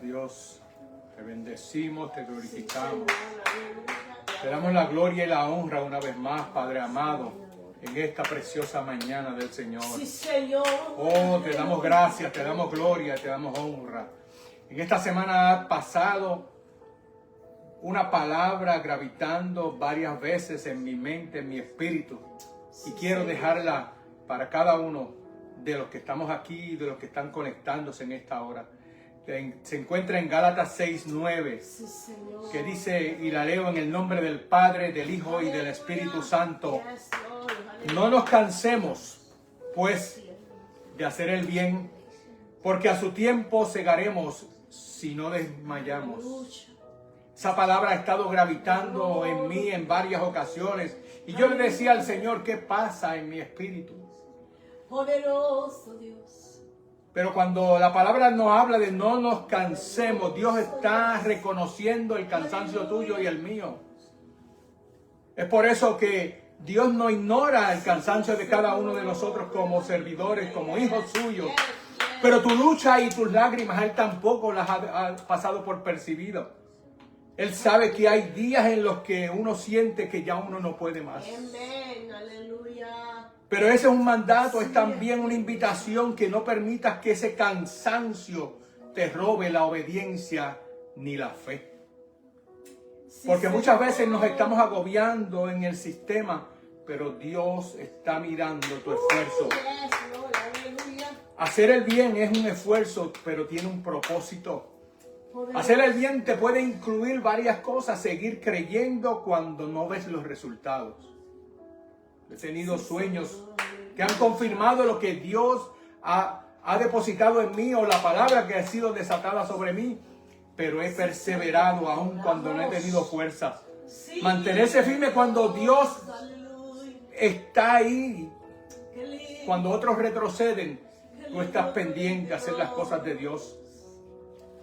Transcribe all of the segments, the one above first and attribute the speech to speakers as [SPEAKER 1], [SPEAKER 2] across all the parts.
[SPEAKER 1] Dios. Te bendecimos, te glorificamos. Te damos la gloria y la honra una vez más, Padre amado, en esta preciosa mañana del Señor.
[SPEAKER 2] Sí, Señor.
[SPEAKER 1] Oh, te damos gracias, te damos gloria, te damos honra. En esta semana ha pasado una palabra gravitando varias veces en mi mente, en mi espíritu. Y quiero dejarla para cada uno de los que estamos aquí y de los que están conectándose en esta hora. Se encuentra en Gálatas 6:9, que dice, y la leo en el nombre del Padre, del Hijo y del Espíritu Santo: no nos cansemos, pues, de hacer el bien, porque a su tiempo segaremos si no desmayamos. Esa palabra ha estado gravitando en mí en varias ocasiones, y yo le decía al Señor, ¿qué pasa en mi espíritu?
[SPEAKER 2] Poderoso Dios.
[SPEAKER 1] Pero cuando la palabra nos habla de no nos cansemos, Dios está reconociendo el cansancio tuyo y el mío. Es por eso que Dios no ignora el cansancio de cada uno de nosotros como servidores, como hijos suyos. Pero tu lucha y tus lágrimas, Él tampoco las ha pasado por percibido. Él sabe que hay días en los que uno siente que ya uno no puede más.
[SPEAKER 2] Amén, aleluya.
[SPEAKER 1] Pero ese es un mandato, es también una invitación, que no permitas que ese cansancio te robe la obediencia ni la fe. Porque muchas veces nos estamos agobiando en el sistema, pero Dios está mirando tu esfuerzo. Hacer el bien es un esfuerzo, pero tiene un propósito. Hacer el bien te puede incluir varias cosas. Seguir creyendo cuando no ves los resultados. He tenido sueños que han confirmado lo que Dios ha depositado en mí, o la palabra que ha sido desatada sobre mí, pero he perseverado aún cuando no he tenido fuerza. Mantenerse firme cuando Dios está ahí. Cuando otros retroceden, tú estás pendiente a hacer las cosas de Dios.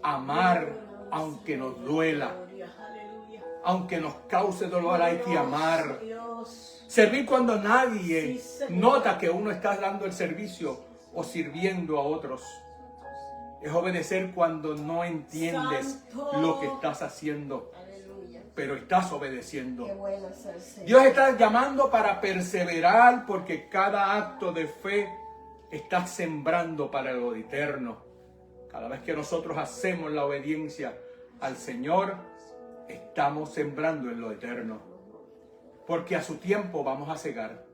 [SPEAKER 1] Amar aunque nos duela, aunque nos cause dolor, hay que amar. Servir cuando nadie nota que uno está dando el servicio o sirviendo a otros. Es obedecer cuando no entiendes lo que estás haciendo, pero estás obedeciendo. Dios está llamando para perseverar, porque cada acto de fe está sembrando para lo eterno. Cada vez que nosotros hacemos la obediencia al Señor, estamos sembrando en lo eterno. Porque a su tiempo vamos a cegar.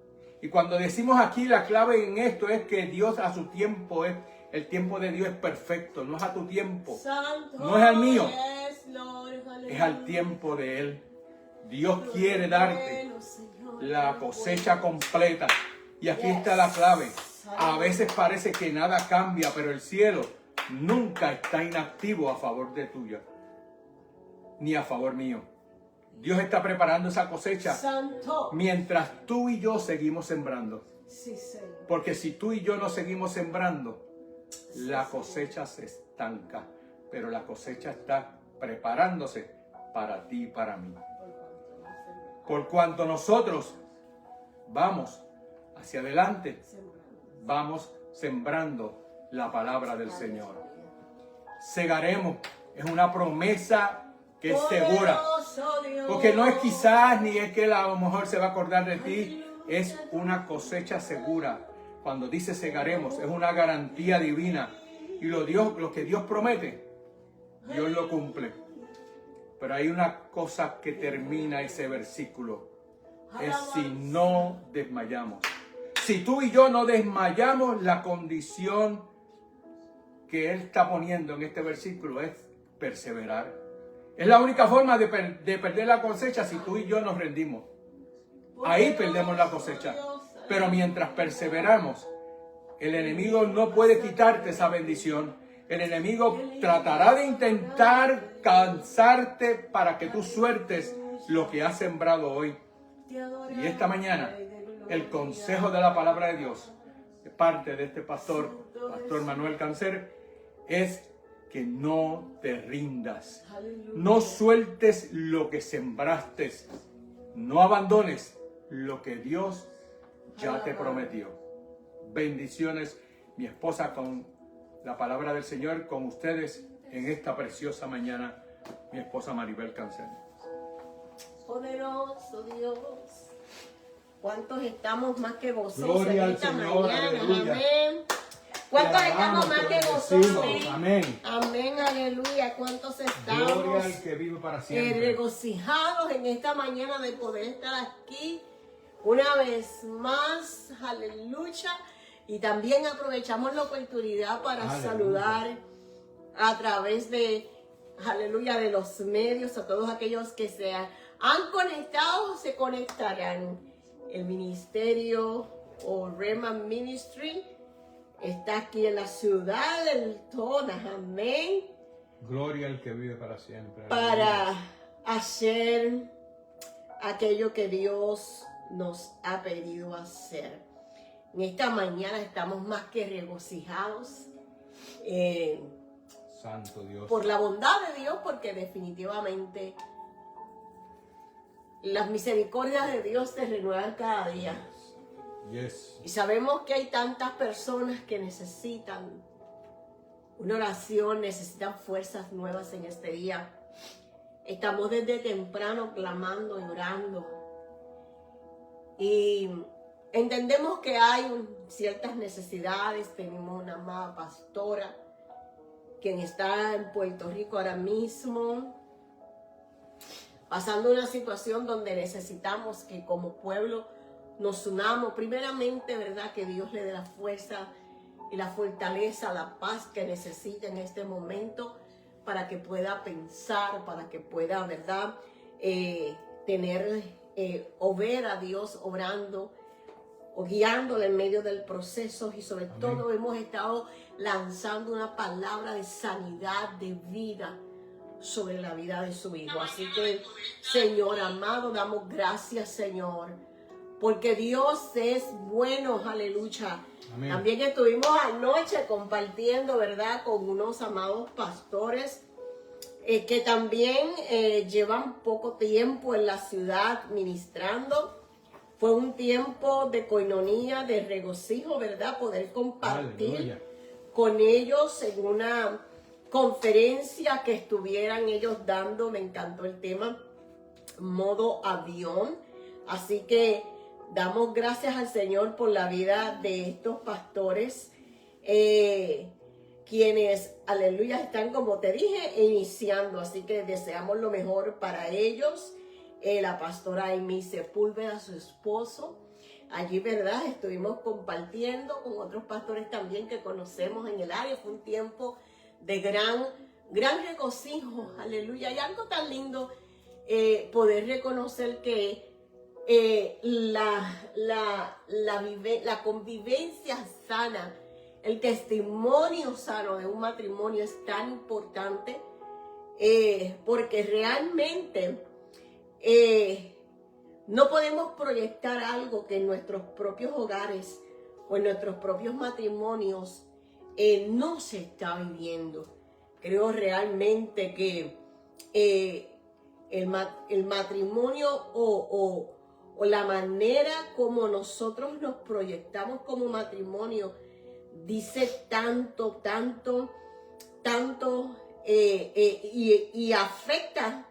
[SPEAKER 1] Y cuando decimos aquí, la clave en esto es que Dios a su tiempo es, el tiempo de Dios es perfecto, no es a tu tiempo, no es al mío, es al tiempo de Él. Dios quiere darte la cosecha completa. Y aquí está la clave. A veces parece que nada cambia, pero el cielo nunca está inactivo a favor de tuya, ni a favor mío. Dios está preparando esa cosecha mientras tú y yo seguimos sembrando. Porque si tú y yo no seguimos sembrando, la cosecha se estanca. Pero la cosecha está preparándose para ti y para mí. Por cuanto nosotros vamos hacia adelante, vamos sembrando la palabra del Señor. Segaremos, es una promesa que es segura. Porque no es quizás, ni es que a lo mejor se va a acordar de ti. Es una cosecha segura. Cuando dice segaremos, es una garantía divina. Y lo que Dios promete, Dios lo cumple. Pero hay una cosa que termina ese versículo. Es si no desmayamos. Si tú y yo no desmayamos, la condición que Él está poniendo en este versículo es perseverar. Es la única forma de perder la cosecha, si tú y yo nos rendimos. Ahí perdemos la cosecha. Pero mientras perseveramos, el enemigo no puede quitarte esa bendición. El enemigo tratará de intentar cansarte para que tú sueltes lo que has sembrado hoy. Y esta mañana, el consejo de la palabra de Dios, de parte de este pastor Manuel Cancer, es que no te rindas. No sueltes lo que sembraste. No abandones lo que Dios ya te prometió. Bendiciones, mi esposa, con la palabra del Señor, con ustedes, en esta preciosa mañana mi esposa Maribel Cancel.
[SPEAKER 2] Poderoso Dios. ¿Cuántos estamos más que gozosos
[SPEAKER 1] Gloria
[SPEAKER 2] en
[SPEAKER 1] al
[SPEAKER 2] esta
[SPEAKER 1] Señor,
[SPEAKER 2] mañana?
[SPEAKER 1] aleluya.
[SPEAKER 2] Amén. ¿Cuántos
[SPEAKER 1] Te
[SPEAKER 2] estamos
[SPEAKER 1] alabamos,
[SPEAKER 2] más
[SPEAKER 1] te
[SPEAKER 2] que
[SPEAKER 1] bendecimos.
[SPEAKER 2] gozosos?
[SPEAKER 1] Amén.
[SPEAKER 2] Amén, aleluya. ¿Cuántos estamos
[SPEAKER 1] Gloria al que vive para siempre.
[SPEAKER 2] regocijados en esta mañana de poder estar aquí una vez más? Aleluya. Y también aprovechamos la oportunidad para
[SPEAKER 1] Aleluya.
[SPEAKER 2] saludar a través de, aleluya, de los medios a todos aquellos que se han conectado o se conectarán. El ministerio o Rema Ministry está aquí en la ciudad del Tonas, amén,
[SPEAKER 1] Gloria al que vive para siempre.
[SPEAKER 2] para hacer aquello que Dios nos ha pedido hacer. En esta mañana estamos más que regocijados
[SPEAKER 1] Santo Dios.
[SPEAKER 2] por la bondad de Dios, porque definitivamente las misericordias de Dios se renuevan cada día.
[SPEAKER 1] Yes.
[SPEAKER 2] Y sabemos que hay tantas personas que necesitan una oración, necesitan fuerzas nuevas en este día. Estamos desde temprano clamando y orando. Y entendemos que hay ciertas necesidades. Tenemos una amada pastora quien está en Puerto Rico ahora mismo, pasando una situación donde necesitamos que como pueblo nos unamos. Primeramente, ¿verdad? Que Dios le dé la fuerza y la fortaleza, la paz que necesita en este momento para que pueda pensar, para que pueda, ¿verdad? Tener o ver a Dios obrando o guiándole en medio del proceso. Y sobre
[SPEAKER 1] Amén.
[SPEAKER 2] todo hemos estado lanzando una palabra de sanidad, de vida sobre la vida de su hijo. Así que, Señor amado, damos gracias, Señor, porque Dios es bueno, aleluya.
[SPEAKER 1] Amén.
[SPEAKER 2] También estuvimos anoche compartiendo, ¿verdad?, con unos amados pastores que también llevan poco tiempo en la ciudad ministrando. Fue un tiempo de coinonía, de regocijo, ¿verdad?, poder compartir
[SPEAKER 1] Aleluya.
[SPEAKER 2] con ellos en una conferencia que estuvieran ellos dando. Me encantó el tema, modo avión. Así que damos gracias al Señor por la vida de estos pastores, quienes, aleluya, están, como te dije, iniciando. Así que deseamos lo mejor para ellos. La pastora Amy Sepúlveda, su esposo, allí, ¿verdad? Estuvimos compartiendo con otros pastores también que conocemos en el área. Fue un tiempo de gran regocijo, aleluya. Y algo tan lindo, poder reconocer que la convivencia sana, el testimonio sano de un matrimonio es tan importante, porque realmente no podemos proyectar algo que en nuestros propios hogares o en nuestros propios matrimonios no se está viviendo. Creo realmente que el matrimonio o la manera como nosotros nos proyectamos como matrimonio dice tanto y afecta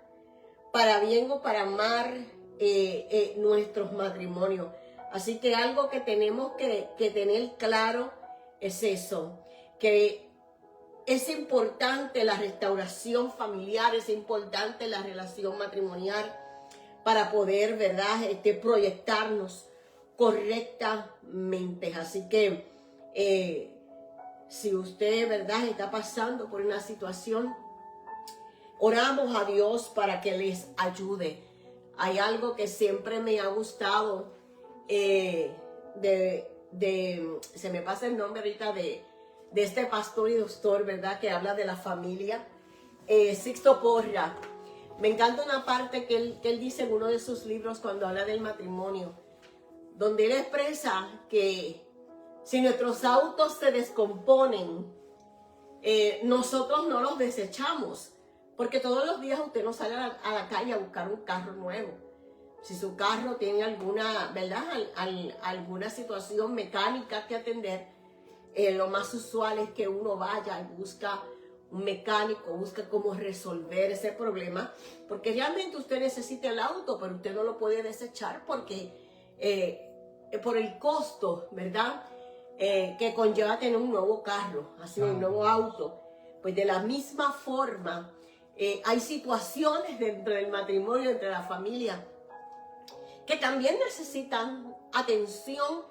[SPEAKER 2] para bien o para mal nuestros matrimonios. Así que algo que tenemos que tener claro es eso, que es importante la restauración familiar, es importante la relación matrimonial para poder, ¿verdad?, proyectarnos correctamente. Así que si usted, ¿verdad?, está pasando por una situación, oramos a Dios para que les ayude. Hay algo que siempre me ha gustado, se me pasa el nombre ahorita de este pastor y doctor, ¿verdad?, que habla de la familia, Sixto Porra. Me encanta una parte que él dice en uno de sus libros cuando habla del matrimonio, donde él expresa que si nuestros autos se descomponen, nosotros no los desechamos, porque todos los días usted no sale a la calle a buscar un carro nuevo. Si su carro tiene alguna, ¿verdad?, alguna situación mecánica que atender, lo más usual es que uno vaya y busca un mecánico, busca cómo resolver ese problema, porque realmente usted necesita el auto, pero usted no lo puede desechar porque por el costo, ¿verdad? Que conlleva tener un nuevo carro, así un nuevo auto. Pues de la misma forma, hay situaciones dentro del matrimonio, entre la familia, que también necesitan atención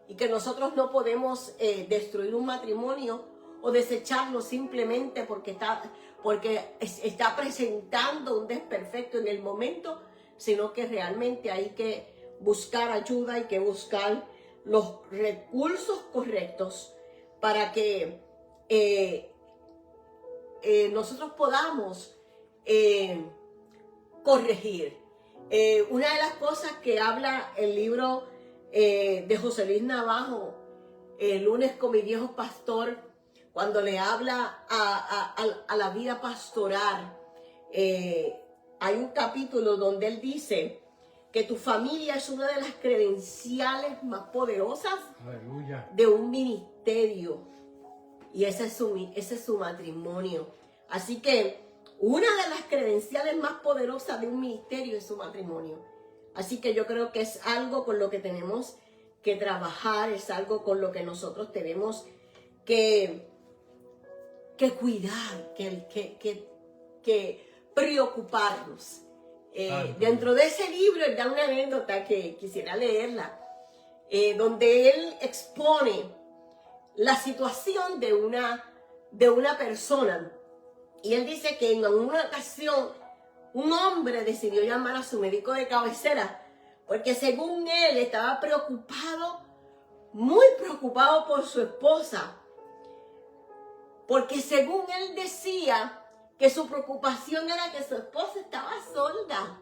[SPEAKER 2] y que nosotros no podemos destruir un matrimonio o desecharlo simplemente porque está presentando un desperfecto en el momento, sino que realmente hay que buscar ayuda, hay que buscar los recursos correctos para que nosotros podamos corregir. Una de las cosas que habla el libro de José Luis Navajo, Lunes con mi viejo pastor, cuando le habla a la vida pastoral, hay un capítulo donde él dice que tu familia es una de las credenciales más poderosas
[SPEAKER 1] Aleluya.
[SPEAKER 2] de un ministerio, y ese es su matrimonio. Así que una de las credenciales más poderosas de un ministerio es su matrimonio. Así que yo creo que es algo con lo que tenemos que trabajar, es algo con lo que nosotros tenemos que cuidar, que preocuparnos. Dentro de ese libro él da una anécdota que quisiera leerla, donde él expone la situación de una persona. Y él dice que en una ocasión un hombre decidió llamar a su médico de cabecera porque según él estaba preocupado, muy preocupado por su esposa. Porque según él decía que su preocupación era que su esposa estaba sorda.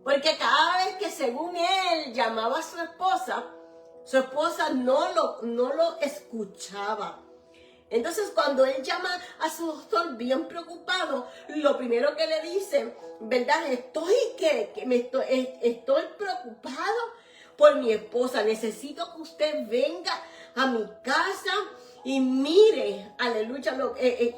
[SPEAKER 2] Porque cada vez que según él llamaba a su esposa no lo escuchaba. Entonces cuando él llama a su doctor bien preocupado, lo primero que le dice, ¿verdad? Estoy preocupado por mi esposa. Necesito que usted venga a mi casa y mire, aleluya,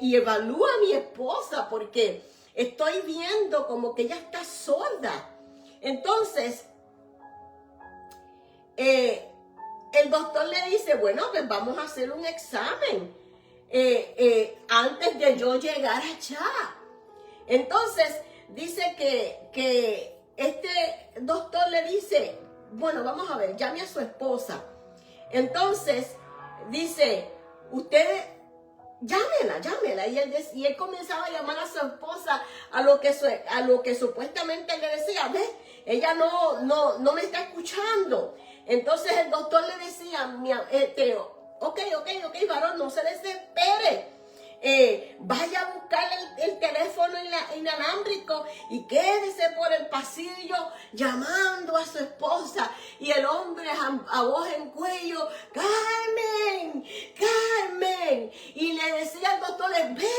[SPEAKER 2] y evalúa a mi esposa porque estoy viendo como que ella está sorda. Entonces, el doctor le dice, bueno, pues vamos a hacer un examen antes de yo llegar allá. Entonces, dice que este doctor le dice, bueno, vamos a ver, llame a su esposa. Entonces, dice, usted llámela. Y él comenzaba a llamar a su esposa a lo que supuestamente le decía, ¿ves? Ella no me está escuchando. Entonces el doctor le decía, ok, varón, no se desespere. Vaya a buscar el teléfono inalámbrico y quédese por el pasillo llamando a su esposa. Y el hombre a voz en cuello, Carmen. Y le decía al doctor, ve,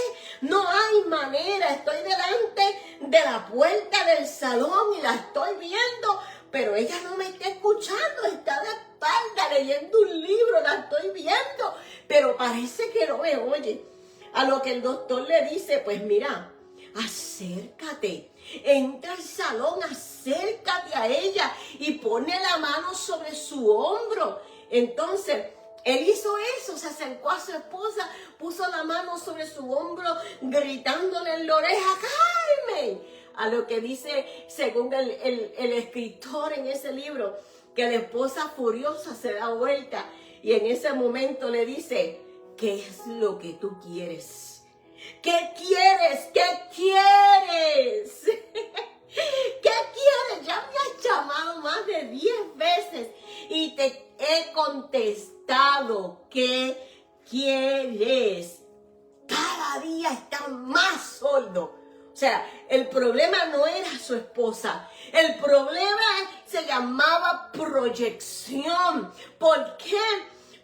[SPEAKER 2] no hay manera, estoy delante de la puerta del salón y la estoy viendo, pero ella no me está escuchando, está de espalda leyendo un libro, la estoy viendo, pero parece que no me oye. A lo que el doctor le dice, pues mira, acércate, entra al salón, acércate a ella y pone la mano sobre su hombro. Entonces, él hizo eso, se acercó a su esposa, puso la mano sobre su hombro, gritándole en la oreja, ¡Carmen! A lo que dice, según el escritor en ese libro, que la esposa furiosa se da vuelta y en ese momento le dice, ¿qué es lo que tú quieres? ¿Qué quieres? ¿Qué quieres? ¿Qué quieres? Ya me has llamado más de 10 veces y te he contestado. ¿Qué quieres? Cada día está más sordo. O sea, el problema no era su esposa. El problema se llamaba proyección. ¿Por qué?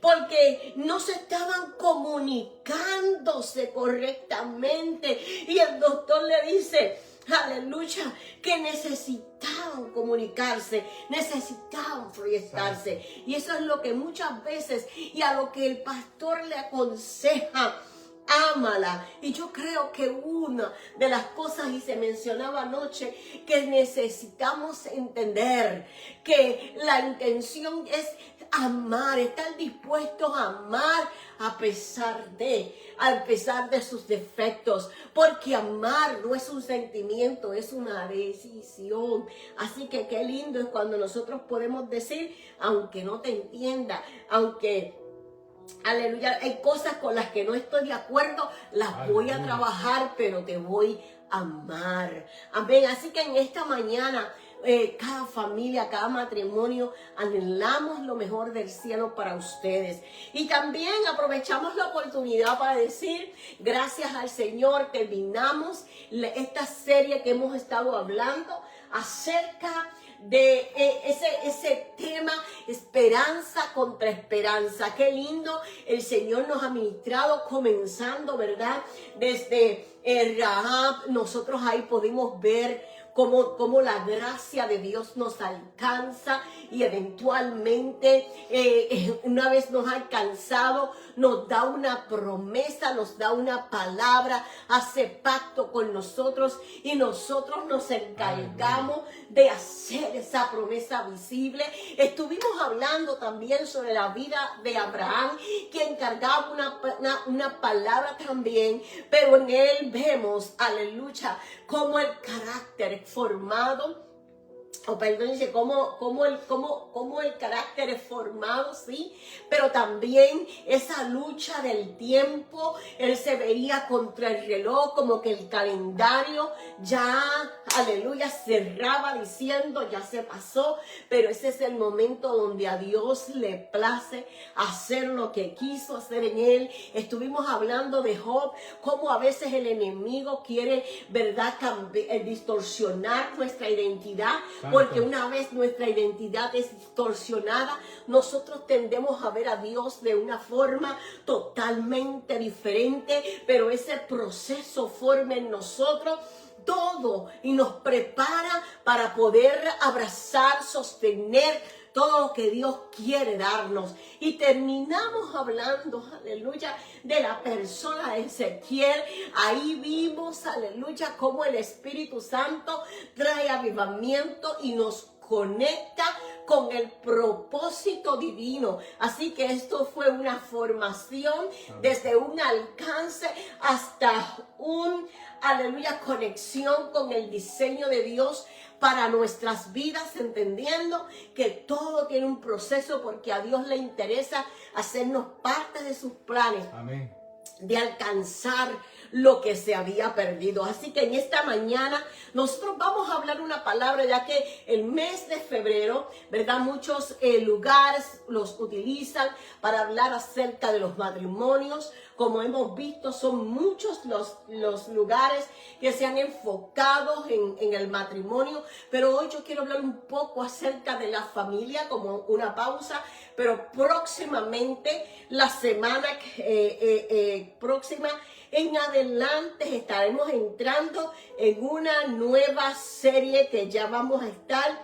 [SPEAKER 2] Porque no se estaban comunicándose correctamente. Y el doctor le dice, aleluya, que necesitaban comunicarse, necesitaban proyectarse. Y eso es lo que muchas veces, y a lo que el pastor le aconseja ámala. Y yo creo que una de las cosas, y se mencionaba anoche, que necesitamos entender que la intención es amar, estar dispuestos a amar a pesar de sus defectos, porque amar no es un sentimiento, es una decisión. Así que qué lindo es cuando nosotros podemos decir, aunque no te entienda, aunque, aleluya, hay cosas con las que no estoy de acuerdo, las voy a trabajar, pero te voy a amar. Amén. Así que en esta mañana, cada familia, cada matrimonio, anhelamos lo mejor del cielo para ustedes. Y también aprovechamos la oportunidad para decir, gracias al Señor, terminamos esta serie que hemos estado hablando acerca de ese tema, esperanza contra esperanza. Qué lindo el Señor nos ha ministrado, comenzando, ¿verdad? Desde Rahab, nosotros ahí pudimos ver cómo la gracia de Dios nos alcanza y eventualmente, una vez nos ha alcanzado, nos da una promesa, nos da una palabra, hace pacto con nosotros y nosotros nos encargamos de hacer esa promesa visible. Estuvimos hablando también sobre la vida de Abraham, que encargaba una palabra también, pero en él vemos, aleluya, cómo el carácter formado, dice cómo el carácter es formado, sí, pero también esa lucha del tiempo. Él se veía contra el reloj, como que el calendario ya, aleluya, cerraba diciendo, ya se pasó, pero ese es el momento donde a Dios le place hacer lo que quiso hacer en él. Estuvimos hablando de Job, cómo a veces el enemigo quiere, ¿verdad?, distorsionar nuestra identidad. Porque una vez nuestra identidad es distorsionada, nosotros tendemos a ver a Dios de una forma totalmente diferente, pero ese proceso forma en nosotros todo y nos prepara para poder abrazar, sostener todo lo que Dios quiere darnos. Y terminamos hablando, aleluya, de la persona de Ezequiel. Ahí vimos, aleluya, cómo el Espíritu Santo trae avivamiento y nos conecta con el propósito divino. Así que esto fue una formación desde un alcance hasta aleluya, conexión con el diseño de Dios para nuestras vidas, entendiendo que todo tiene un proceso, porque a Dios le interesa hacernos parte de sus planes. Amén. De alcanzar lo que se había perdido. Así que en esta mañana nosotros vamos a hablar una palabra, ya que el mes de febrero, ¿verdad?, muchos lugares los utilizan para hablar acerca de los matrimonios. Como hemos visto, son muchos los lugares que se han enfocado en el matrimonio, pero hoy yo quiero hablar un poco acerca de la familia como una pausa, pero próximamente, la semana próxima en adelante, estaremos entrando en una nueva serie que ya vamos a estar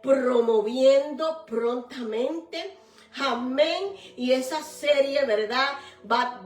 [SPEAKER 2] promoviendo prontamente. Amén. Y esa serie, ¿verdad?,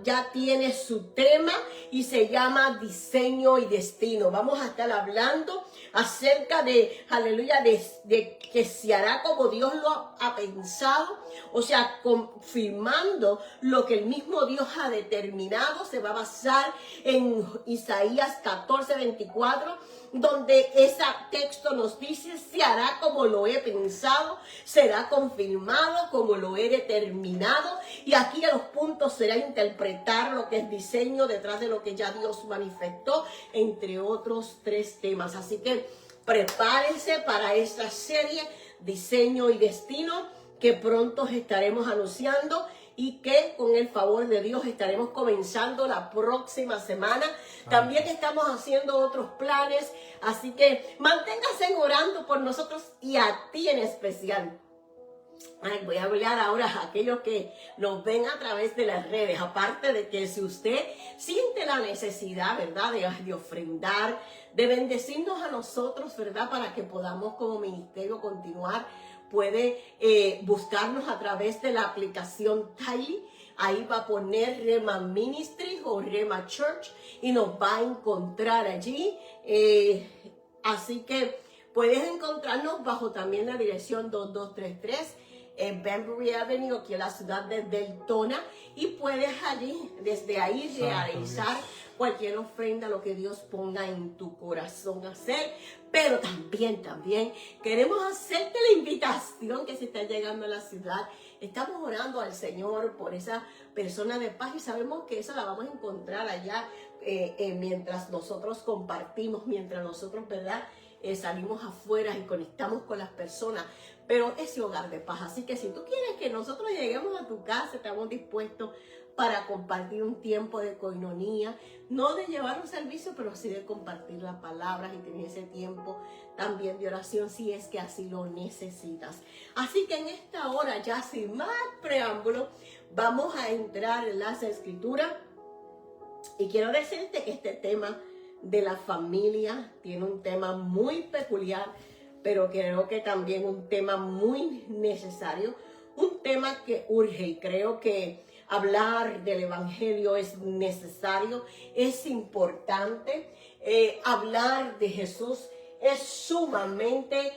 [SPEAKER 2] ya tiene su tema y se llama Diseño y Destino. Vamos a estar hablando acerca de, aleluya, de que se hará como Dios lo ha pensado. O sea, confirmando lo que el mismo Dios ha determinado. Se va a basar en Isaías 14:24. Donde ese texto nos dice, se hará como lo he pensado, será confirmado como lo he determinado. Y aquí a los puntos será interpretar lo que es diseño detrás de lo que ya Dios manifestó, entre otros 3 temas. Así que prepárense para esta serie, Diseño y Destino, que pronto estaremos anunciando y que con el favor de Dios estaremos comenzando la próxima semana. También estamos haciendo otros planes, así que manténganse orando por nosotros y a ti en especial. Voy a hablar ahora a aquellos que nos ven a través de las redes. Aparte de que si usted siente la necesidad, ¿verdad?, de ofrendar, de bendecirnos a nosotros, ¿verdad?, para que podamos como ministerio continuar, puede buscarnos a través de la aplicación Tiny. ahí va a poner Rema Ministry o Rema Church y nos va a encontrar allí. Así que puedes encontrarnos bajo también la dirección 2233 en Banbury Avenue, aquí en la ciudad de Deltona, y puedes allí, desde ahí, realizar cualquier ofrenda, lo que Dios ponga en tu corazón hacer. Pero también queremos hacerte la invitación que si estás llegando a la ciudad, estamos orando al Señor por esa persona de paz y sabemos que esa la vamos a encontrar allá mientras nosotros compartimos, mientras nosotros, ¿verdad? Salimos afuera y conectamos con las personas, pero ese hogar de paz. Así que si tú quieres que nosotros lleguemos a tu casa, estamos dispuestos para compartir un tiempo de coinonía, no de llevar un servicio, pero sí de compartir las palabras y tener ese tiempo también de oración si es que así lo necesitas. Así que en esta hora, ya sin más preámbulo, vamos a entrar en las escrituras y quiero decirte que este tema de la familia tiene un tema muy peculiar, pero creo que también un tema muy necesario, un tema que urge, y creo que hablar del evangelio es necesario, es importante. Hablar de Jesús es sumamente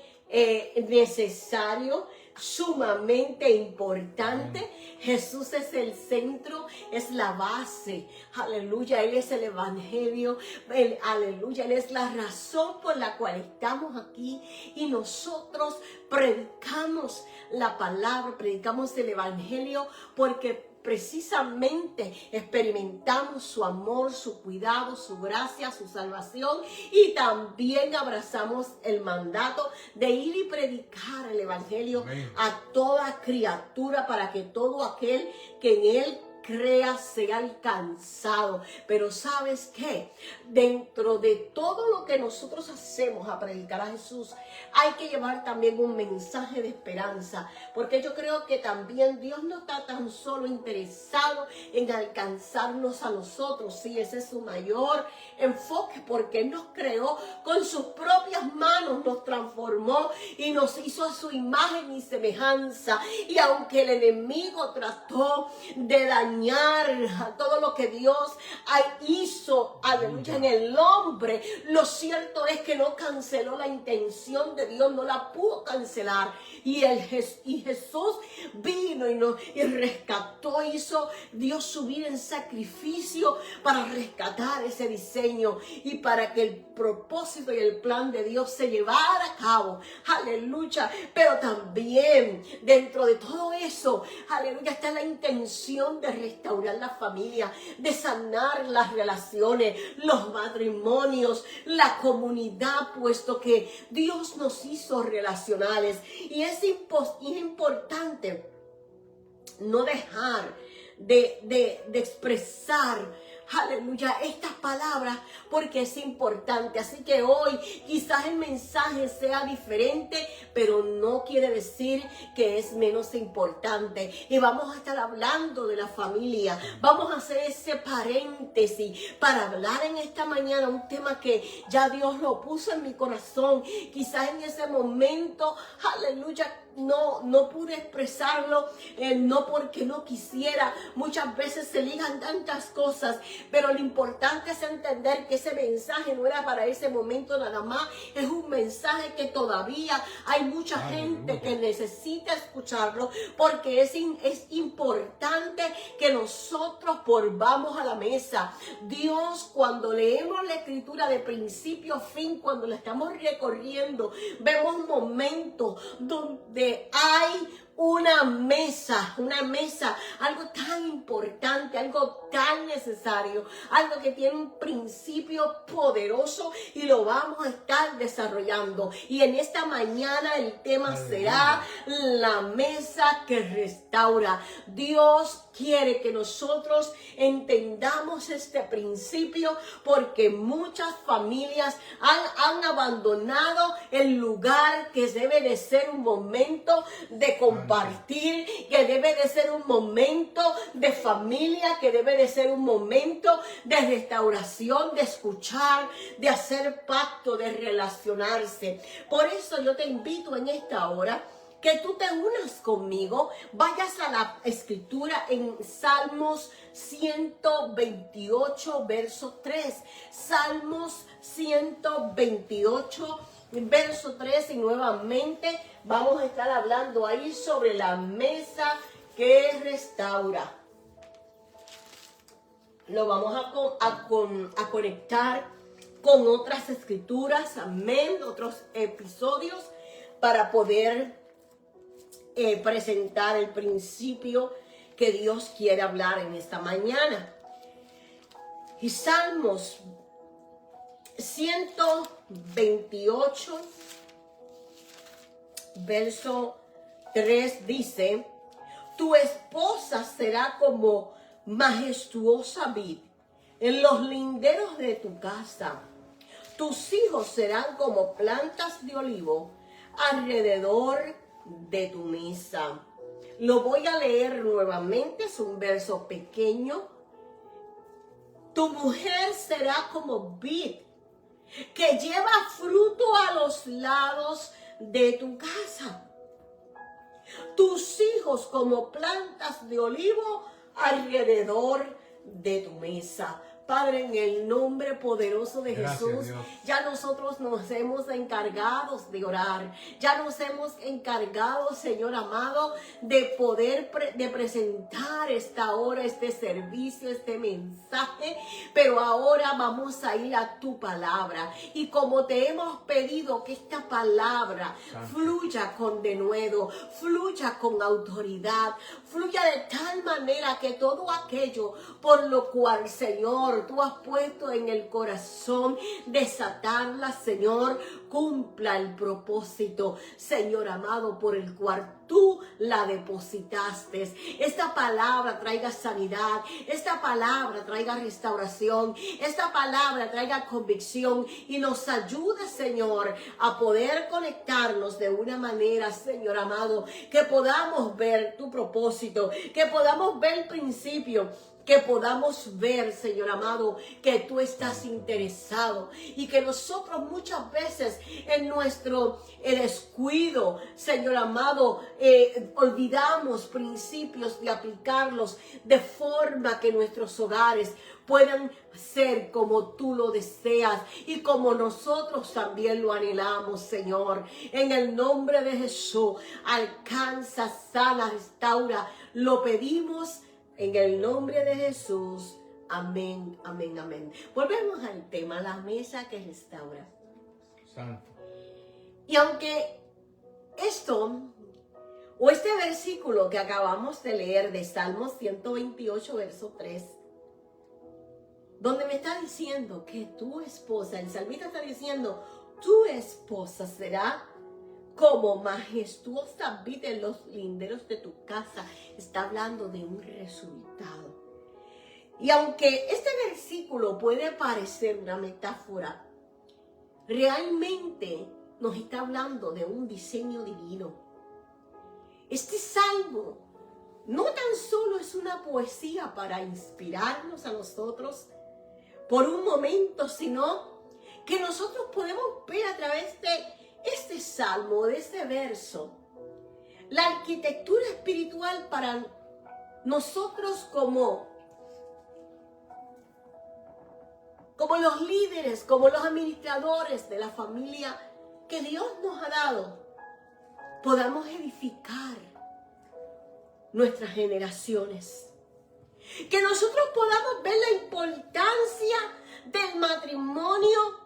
[SPEAKER 2] necesario, sumamente importante. Jesús es el centro, es la base, aleluya, Él es el evangelio, aleluya, Él es la razón por la cual estamos aquí y nosotros predicamos la palabra, predicamos el evangelio porque precisamente experimentamos su amor, su cuidado, su gracia, su salvación, y también abrazamos el mandato de ir y predicar el evangelio a toda criatura para que todo aquel que en él crea sea alcanzado. Pero ¿sabes qué? Dentro de todo lo que nosotros hacemos a predicar a Jesús, hay que llevar también un mensaje de esperanza, porque yo creo que también Dios no está tan solo interesado en alcanzarnos a nosotros. Sí, ese es su mayor enfoque, porque Él nos creó con sus propias manos, nos transformó y nos hizo a su imagen y semejanza. Y aunque el enemigo trató de dañar todo lo que Dios hizo, aleluya, en el hombre, lo cierto es que no canceló la intención de Dios, no la pudo cancelar. Y Jesús vino y rescató, dio su vida en sacrificio para rescatar ese diseño y para que el propósito y el plan de Dios se llevara a cabo, aleluya. Pero también dentro de todo eso, aleluya, está la intención de restaurar la familia, de sanar las relaciones, los matrimonios, la comunidad, puesto que Dios nos hizo relacionales. Y es importante no dejar de expresar, aleluya, estas palabras, porque es importante. Así que hoy quizás el mensaje sea diferente, pero no quiere decir que es menos importante. Y vamos a estar hablando de la familia. Vamos a hacer ese paréntesis para hablar en esta mañana un tema que ya Dios lo puso en mi corazón. Quizás en ese momento, aleluya, no pude expresarlo, no porque no quisiera. Muchas veces se ligan tantas cosas, pero lo importante es entender que ese mensaje no era para ese momento nada más. Es un mensaje que todavía hay mucha gente que necesita escucharlo, porque es importante que nosotros volvamos a la mesa. Dios, cuando leemos la escritura de principio a fin, cuando la estamos recorriendo, vemos un momento donde hay una mesa, algo tan importante, algo tan necesario, algo que tiene un principio poderoso y lo vamos a estar desarrollando. Y en esta mañana el tema será la mesa que restaura. Dios quiere que nosotros entendamos este principio, porque muchas familias han abandonado el lugar que debe de ser un momento de compartir, que debe de ser un momento de familia, que debe de ser un momento de restauración, de escuchar, de hacer pacto, de relacionarse. Por eso yo te invito en esta hora que tú te unas conmigo, vayas a la escritura en Salmos 128, verso 3. Salmos 128, verso 3, y nuevamente vamos a estar hablando ahí sobre la mesa que restaura. Lo vamos a conectar con otras escrituras, amén, otros episodios, para poder presentar el principio que Dios quiere hablar en esta mañana. Y Salmos 128, verso 3 dice: tu esposa será como majestuosa vid en los linderos de tu casa. Tus hijos serán como plantas de olivo alrededor de tu mesa. Lo voy a leer nuevamente, es un verso pequeño. Tu mujer será como vid que lleva fruto a los lados de tu casa. Tus hijos como plantas de olivo alrededor de tu mesa. Padre, en el nombre poderoso de Jesús, Dios, ya nosotros nos hemos encargado de orar. Ya nos hemos encargado, Señor amado, de poder de presentar esta hora, este servicio, este mensaje. Pero ahora vamos a ir a tu palabra. Y como te hemos pedido que esta palabra fluya con denuedo, fluya con autoridad, fluya de tal manera que todo aquello por lo cual, Señor, tú has puesto en el corazón desatarla, Señor, cumpla el propósito, Señor amado, por el cual tú la depositaste. Esta palabra traiga sanidad, esta palabra traiga restauración, esta palabra traiga convicción y nos ayuda, Señor, a poder conectarnos de una manera, Señor amado, que podamos ver tu propósito, que podamos ver el principio, que podamos ver, Señor amado, que tú estás interesado y que nosotros muchas veces en nuestro descuido, Señor amado, olvidamos principios de aplicarlos de forma que nuestros hogares puedan ser como tú lo deseas y como nosotros también lo anhelamos, Señor. En el nombre de Jesús, alcanza, sana, restaura. Lo pedimos en el nombre de Jesús. Amén, amén, amén. Volvemos al tema, la mesa que restaura.
[SPEAKER 1] Santo.
[SPEAKER 2] Y aunque esto, o este versículo que acabamos de leer de Salmos 128, verso 3, donde me está diciendo que tu esposa, el salmista está diciendo, tu esposa será como majestuosa vid en los linderos de tu casa, está hablando de un resultado. Y aunque este versículo puede parecer una metáfora, realmente nos está hablando de un diseño divino. Este salmo no tan solo es una poesía para inspirarnos a nosotros por un momento, sino que nosotros podemos ver a través de este salmo, de este verso, la arquitectura espiritual para nosotros como los líderes, como los administradores de la familia que Dios nos ha dado, podamos edificar nuestras generaciones. Que nosotros podamos ver la importancia del matrimonio,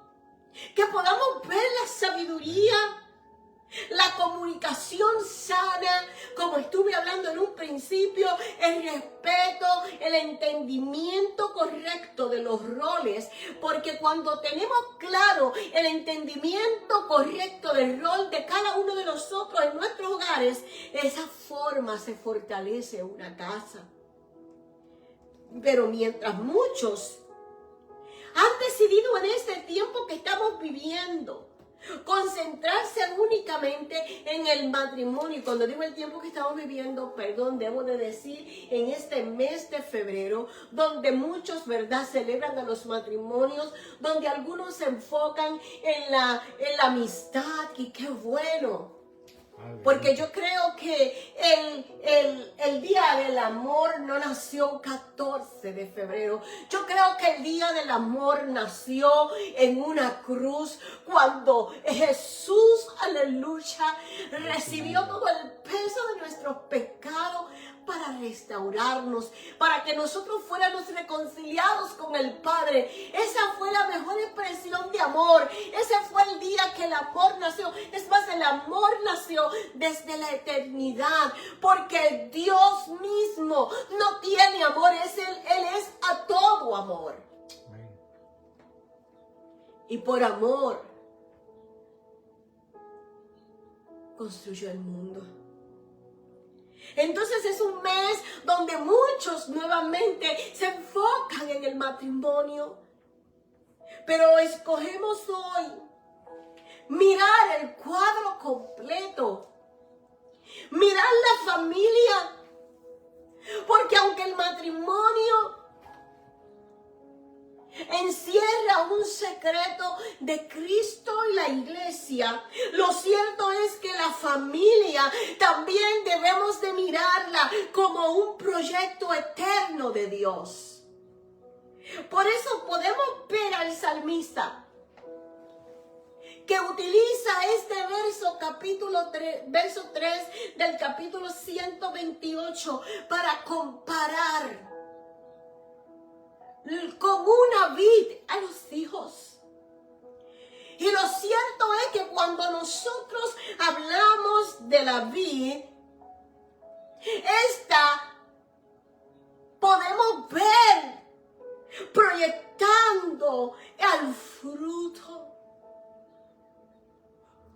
[SPEAKER 2] que podamos ver la sabiduría, la comunicación sana, como estuve hablando en un principio, el respeto, el entendimiento correcto de los roles, porque cuando tenemos claro el entendimiento correcto del rol de cada uno de nosotros en nuestros hogares, de esa forma se fortalece una casa. Pero mientras muchos han decidido en este tiempo que estamos viviendo concentrarse únicamente en el matrimonio, y cuando digo el tiempo que estamos viviendo, debo de decir en este mes de febrero, donde muchos, ¿verdad?, celebran a los matrimonios, donde algunos se enfocan en la amistad, y qué bueno. Porque yo creo que el Día del Amor no nació un 14 de febrero. Yo creo que el Día del Amor nació en una cruz cuando Jesús, aleluya, recibió todo el peso de nuestros pecados para restaurarnos, para que nosotros fuéramos reconciliados con el Padre. Esa fue la mejor expresión de amor. Ese fue el día que el amor nació. Es más, el amor nació desde la eternidad, porque Dios mismo no tiene amor, Él es a todo amor. Amén. Y por amor construyó el mundo. Entonces es un mes donde muchos nuevamente se enfocan en el matrimonio. Pero escogemos hoy mirar el cuadro completo. Mirar la familia. Porque aunque el matrimonio encierra un secreto de Cristo y la iglesia, lo cierto es que la familia también debemos de mirarla como un proyecto eterno de Dios. Por eso podemos ver al salmista que utiliza este verso, verso 3 del capítulo 128 para comparar con una vid a los hijos. Y lo cierto es que cuando nosotros hablamos de la vid, esta podemos ver proyectando al fruto.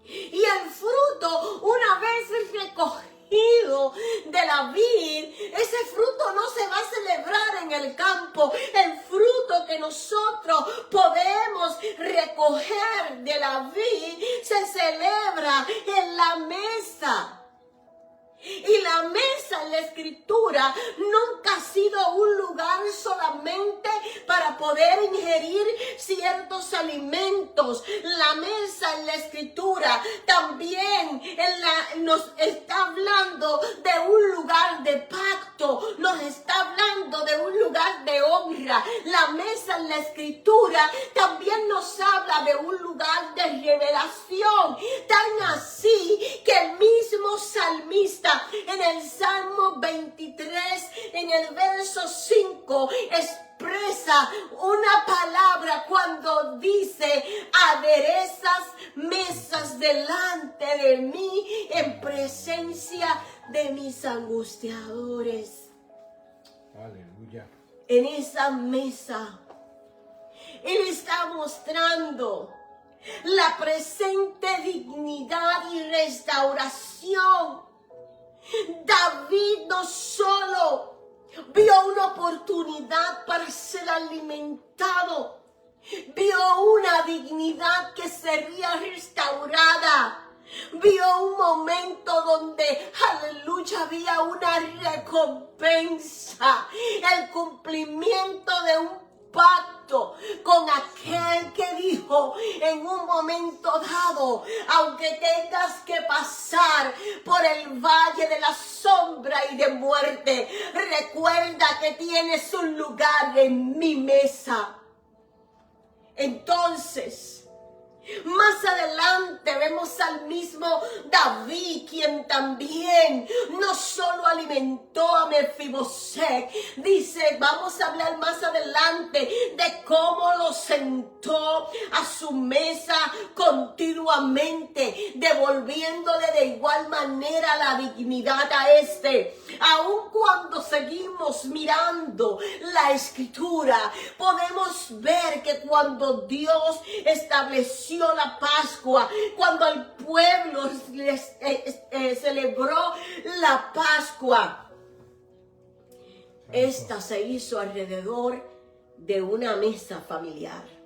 [SPEAKER 2] Y el fruto, una vez recogido de la vid, ese fruto no se va a celebrar en el campo. El fruto que nosotros podemos recoger de la vid se celebra en la mesa. Y la mesa en la escritura nunca ha sido un lugar solamente para poder ingerir ciertos alimentos. La mesa en la escritura también nos está hablando de un lugar de pacto, nos está hablando de un lugar de honra. La mesa en la escritura también nos habla de un lugar de revelación. Tan así que el mismo salmista en el Salmo 23, en el verso 5, expresa una palabra cuando dice: aderezas mesas delante de mí en presencia de mis angustiadores.
[SPEAKER 1] Aleluya.
[SPEAKER 2] En esa mesa, Él está mostrando la presente dignidad y restauración. David no solo vio una oportunidad para ser alimentado, vio una dignidad que sería restaurada. Vio un momento donde, aleluya, había una recompensa, el cumplimiento de un pacto con aquel que dijo en un momento dado: aunque tengas que pasar por el valle de la sombra y de muerte, recuerda que tienes un lugar en mi mesa. Entonces, más adelante vemos al mismo David, quien también no solo alimentó a Mefiboset. Dice, vamos a hablar más adelante de cómo lo sentó a su mesa continuamente, devolviéndole de igual manera la dignidad a este. Aun cuando seguimos mirando la escritura, podemos ver que cuando Dios estableció la Pascua, cuando el pueblo celebró la Pascua, esta se hizo alrededor de una mesa familiar.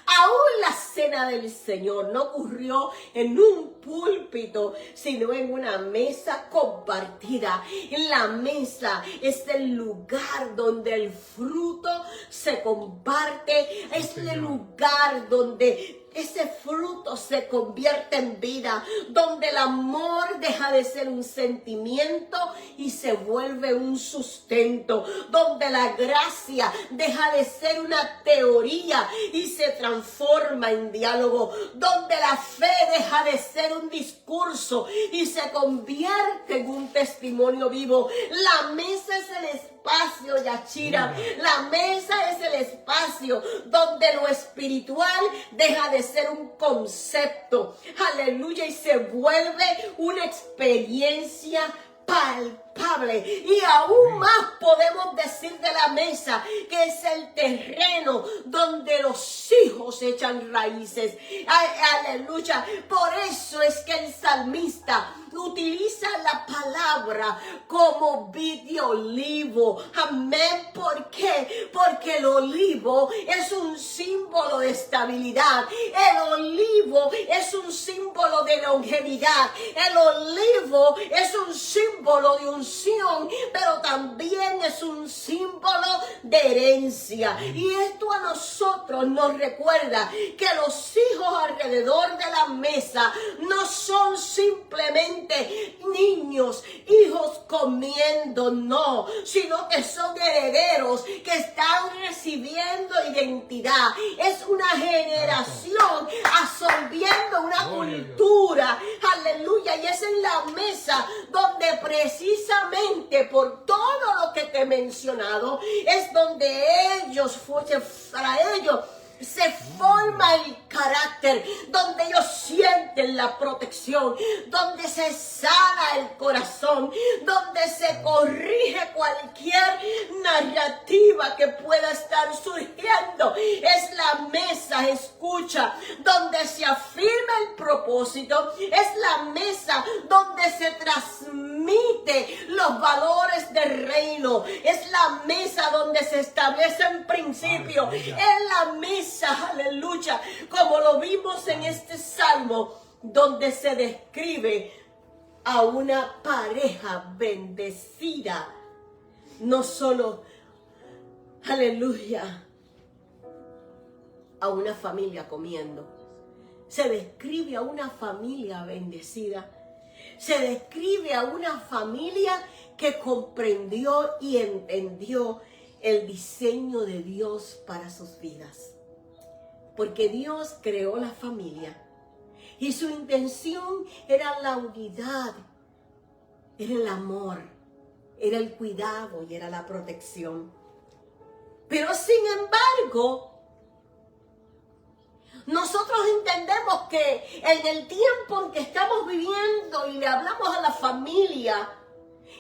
[SPEAKER 2] Aún la cena del Señor no ocurrió en un púlpito, sino en una mesa compartida. La mesa es el lugar donde el fruto se comparte, es el lugar donde ese fruto se convierte en vida, donde el amor deja de ser un sentimiento y se vuelve un sustento, donde la gracia deja de ser una teoría y se transforma en diálogo, donde la fe deja de ser un discurso y se convierte en un testimonio vivo. La mesa es el espacio, Yachira. La mesa es el espacio donde lo espiritual deja de ser un concepto. Aleluya. Y se vuelve una experiencia palpable. Y aún más podemos decir de la mesa, que es el terreno donde los hijos echan raíces. Aleluya. Por eso es que el salmista utiliza la palabra como vid de olivo. Amén. ¿Por qué? Porque el olivo es un símbolo de estabilidad. El olivo es un símbolo de longevidad. El olivo es un símbolo de unción, pero también es un símbolo de herencia. Y esto a nosotros nos recuerda que los hijos alrededor de la mesa no son simplemente niños, hijos comiendo, no, sino que son herederos que están recibiendo identidad. Es una generación absorbiendo una cultura. Aleluya. Y es en la mesa donde precisamente por todo lo que te he mencionado, es donde para ellos se forma el carácter, donde ellos sienten la protección, donde se sana el corazón, donde se corrige cualquier narrativa que pueda estar surgiendo. Es la mesa, escucha, donde se afirma el propósito. Es la mesa donde se transmite los valores del reino. Es la mesa donde se establecen principios. Es la mesa, aleluya, como lo vimos en este salmo, donde se describe a una pareja bendecida. No solo, aleluya, a una familia comiendo. Se describe a una familia bendecida. Se describe a una familia que comprendió y entendió el diseño de Dios para sus vidas. Porque Dios creó la familia y su intención era la unidad, era el amor, era el cuidado y era la protección. Pero sin embargo, nosotros entendemos que en el tiempo en que estamos viviendo y le hablamos a la familia,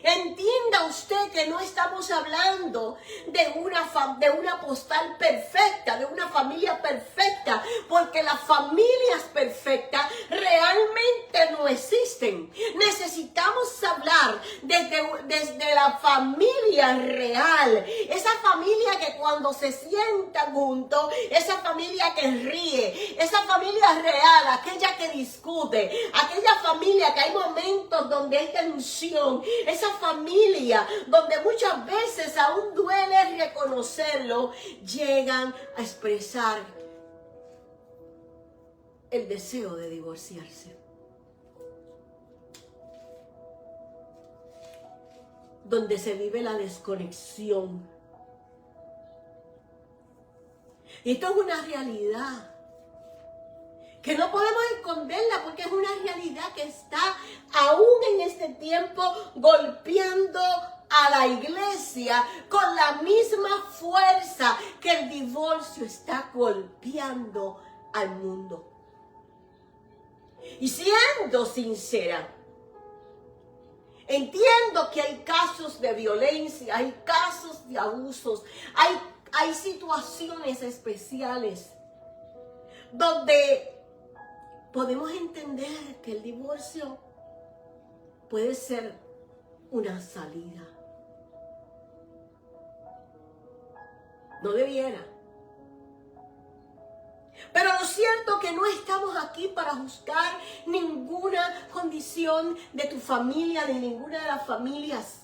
[SPEAKER 2] entienda usted que no estamos hablando de una postal perfecta, de una familia perfecta, porque las familias perfectas realmente no existen. Necesitamos hablar desde la familia real, esa familia que cuando se sientan juntos, esa familia que ríe, esa familia real, aquella que discute, aquella familia que hay momentos donde hay tensión, esa familia donde muchas veces aún duele reconocerlo, llegan a expresar el deseo de divorciarse. Donde se vive la desconexión. Y esto es una realidad que no podemos esconderla, porque es una realidad que está aún en este tiempo golpeando a la iglesia con la misma fuerza que el divorcio está golpeando al mundo. Y siendo sincera, entiendo que hay casos de violencia, hay casos de abusos, hay situaciones especiales donde podemos entender que el divorcio puede ser una salida. No debiera. Pero lo cierto es que no estamos aquí para juzgar ninguna condición de tu familia, de ninguna de las familias.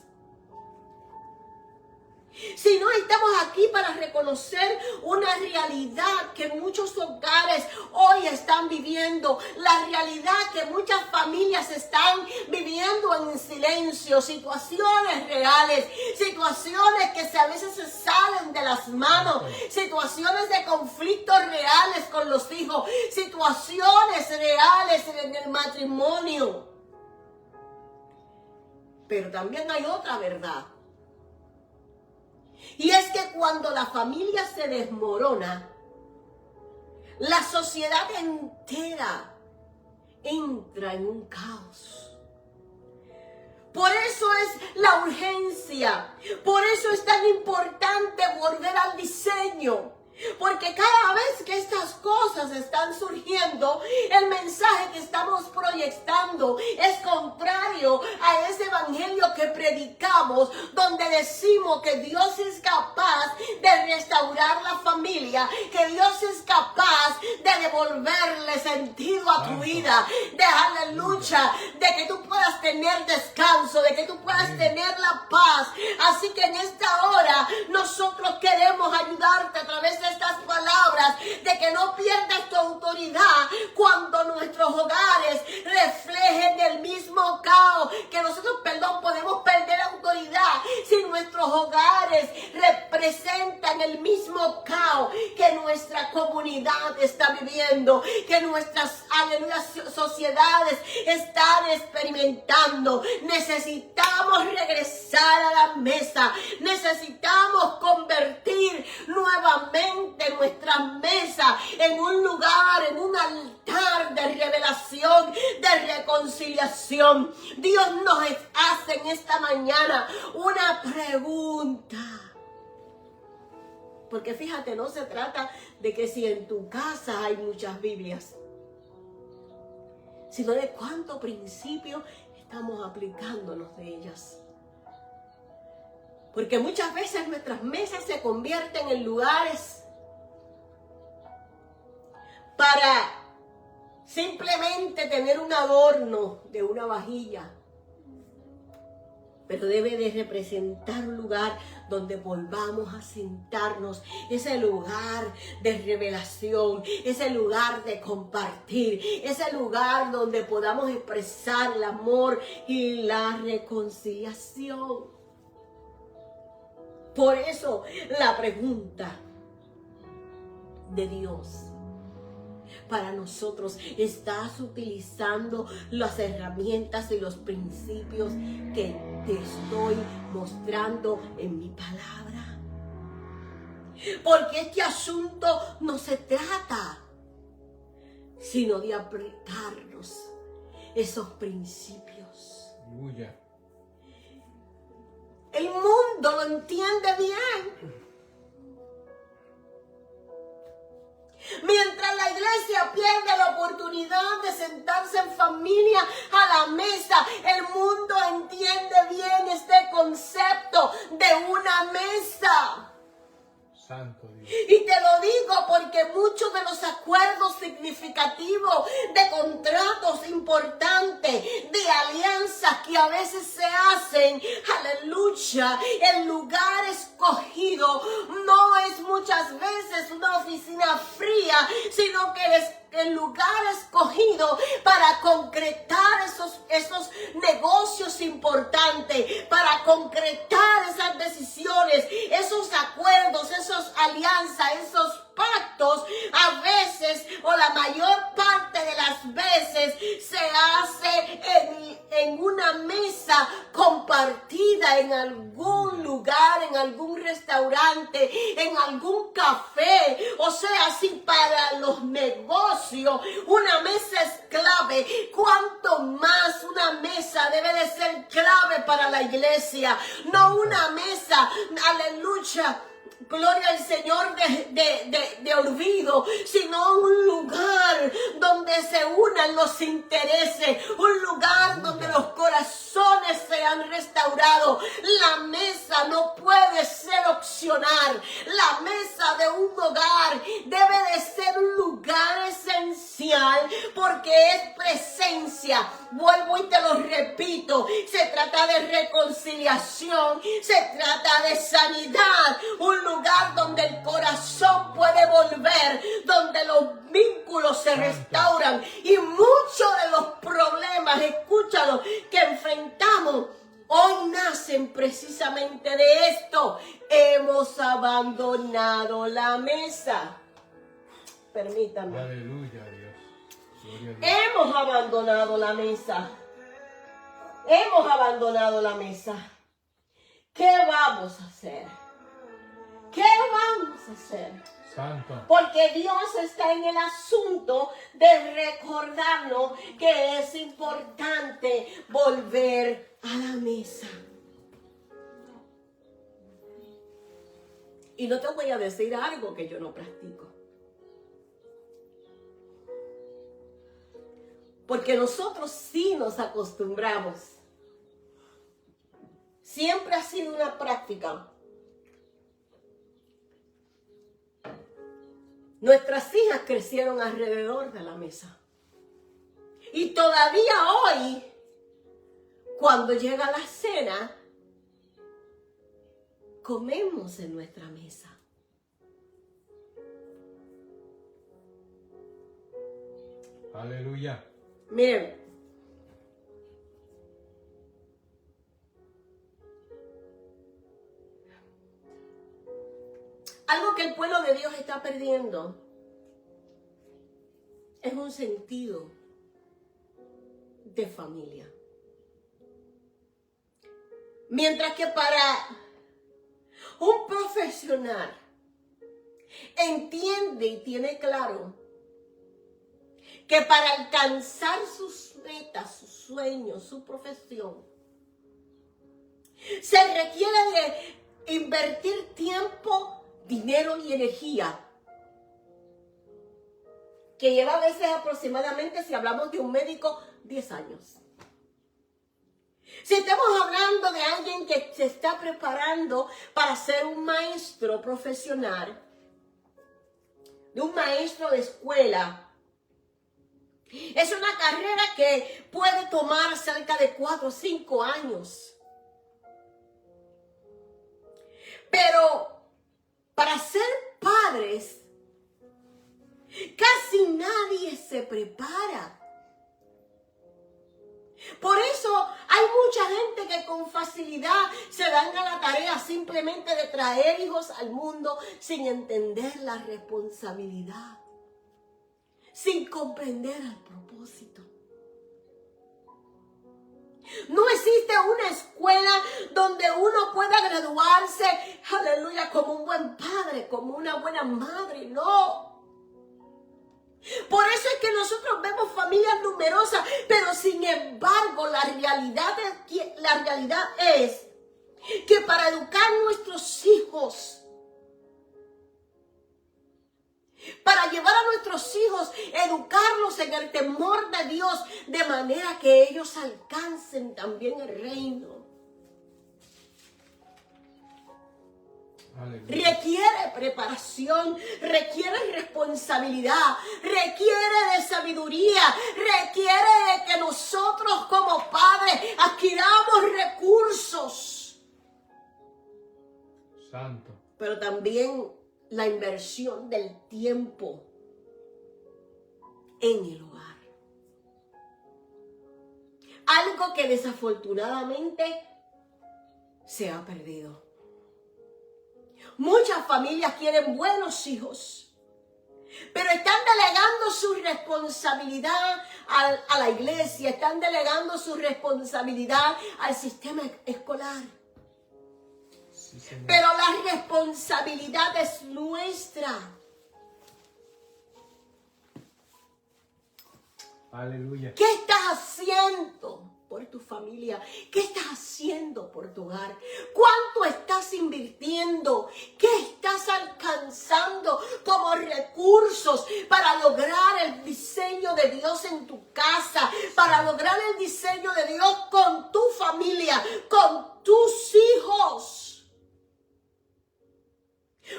[SPEAKER 2] sino estamos aquí para reconocer una realidad que muchos hogares hoy están viviendo, la realidad que muchas familias están viviendo en silencio, situaciones reales, situaciones que a veces se salen de las manos, situaciones de conflictos reales con los hijos, situaciones reales en el matrimonio. Pero también hay otra verdad. Y es que cuando la familia se desmorona, la sociedad entera entra en un caos. Por eso es la urgencia, por eso es tan importante volver al diseño. Porque cada vez que estas cosas están surgiendo, el mensaje que estamos proyectando es contrario a ese evangelio que predicamos, donde decimos que Dios es capaz de restaurar la familia, que Dios es capaz de devolverle sentido a tu vida, de aleluya, de que tú puedas tener descanso, de que tú puedas tener la paz. Así que en esta hora nosotros queremos ayudarte a través de estas palabras, de que no pierdas tu autoridad cuando nuestros hogares reflejen el mismo caos, que nosotros, podemos perder autoridad si nuestros hogares representan el mismo caos que nuestra comunidad está viviendo, que nuestras, aleluya, sociedades están experimentando. Necesitamos regresar a la mesa, necesitamos convertir nuevamente nuestra mesa en un lugar, en un altar de revelación, de reconciliación. Dios nos hace en esta mañana una pregunta. Porque fíjate, no se trata de que si en tu casa hay muchas Biblias, sino de cuánto principio estamos aplicándonos de ellas. Porque muchas veces nuestras mesas se convierten en lugares para simplemente tener un adorno de una vajilla. Pero debe de representar un lugar donde volvamos a sentarnos, ese lugar de revelación, ese lugar de compartir, ese lugar donde podamos expresar el amor y la reconciliación. Por eso la pregunta de Dios para nosotros: ¿estás utilizando las herramientas y los principios que te estoy mostrando en mi palabra? Porque este asunto no se trata sino de aplicarnos esos principios.
[SPEAKER 1] Aleluya.
[SPEAKER 2] El mundo lo entiende bien. Mientras la iglesia pierde la oportunidad de sentarse en familia a la mesa, el mundo entiende bien este concepto de una mesa.
[SPEAKER 1] Santo Dios.
[SPEAKER 2] Y te lo digo porque muchos de los acuerdos significativos, de contratos importantes, de alianzas que a veces se hacen, aleluya, el lugar escogido no es muchas veces una oficina fría, sino que es el lugar escogido para concretar esos negocios importantes, para concretar esas decisiones, esos acuerdos, esas alianzas, esos pactos. A veces, o la mayor parte de las veces, se hace en una mesa compartida, en algún lugar, en algún restaurante, en algún café. O sea, si para los negocios una mesa es clave, ¿cuánto más una mesa debe de ser clave para la iglesia? No una mesa, aleluya, gloria al Señor, de olvido, sino un lugar donde se unan los intereses, un lugar donde los corazones hogares sean restaurados. La mesa no puede ser opcional. La mesa de un hogar debe de ser un lugar esencial porque es presencia. Vuelvo y te lo repito. Se trata de reconciliación. Se trata de sanidad. Un lugar donde el corazón puede volver. Donde los vínculos se restauran. Y muchos de los problemas, escúchalo, que enfrentamos hoy nacen precisamente de esto. Hemos abandonado la mesa. Permítame.
[SPEAKER 1] Aleluya, Dios. Gloria a Dios.
[SPEAKER 2] Hemos abandonado la mesa. Hemos abandonado la mesa. ¿Qué vamos a hacer? ¿Qué vamos a hacer?
[SPEAKER 1] Santo.
[SPEAKER 2] Porque Dios está en el asunto de recordarnos que es importante volver a la mesa. Y no te voy a decir algo que yo no practico. Porque nosotros sí nos acostumbramos. Siempre ha sido una práctica. Nuestras hijas crecieron alrededor de la mesa. Y todavía hoy, cuando llega la cena, comemos en nuestra mesa.
[SPEAKER 1] Aleluya.
[SPEAKER 2] Miren, algo que el pueblo de Dios está perdiendo es un sentido de familia. Mientras que para un profesional entiende y tiene claro que para alcanzar sus metas, sus sueños, su profesión, se requiere de invertir tiempo, dinero y energía, que lleva a veces aproximadamente, si hablamos de un médico, 10 años. Si estamos hablando de alguien que se está preparando para ser un maestro profesional, de un maestro de escuela, es una carrera que puede tomar cerca de 4 o 5 años. Pero para ser padres, casi nadie se prepara. Por eso hay mucha gente que con facilidad se dan a la tarea simplemente de traer hijos al mundo sin entender la responsabilidad, sin comprender el propósito. No existe una escuela donde uno pueda graduarse, aleluya, como un buen padre, como una buena madre, no. Por eso es que nosotros vemos familias numerosas, pero sin embargo la realidad es que para educar a nuestros hijos, para llevar a nuestros hijos, educarlos en el temor de Dios, de manera que ellos alcancen también el reino.
[SPEAKER 1] Aleluya.
[SPEAKER 2] Requiere preparación, requiere responsabilidad, requiere de sabiduría, requiere de que nosotros como padres adquiramos recursos.
[SPEAKER 1] Santo.
[SPEAKER 2] Pero también la inversión del tiempo en el hogar. Algo que desafortunadamente se ha perdido. Muchas familias quieren buenos hijos, pero están delegando su responsabilidad a la iglesia, están delegando su responsabilidad al sistema escolar.
[SPEAKER 1] Sí, Señor.
[SPEAKER 2] Pero la responsabilidad es nuestra.
[SPEAKER 1] Aleluya.
[SPEAKER 2] ¿Qué estás haciendo por tu familia? ¿Qué estás haciendo por tu hogar? ¿Cuánto estás invirtiendo? ¿Qué estás alcanzando como recursos para lograr el diseño diseño de Dios en tu casa, para lograr el diseño de Dios con tu familia, con tus hijos.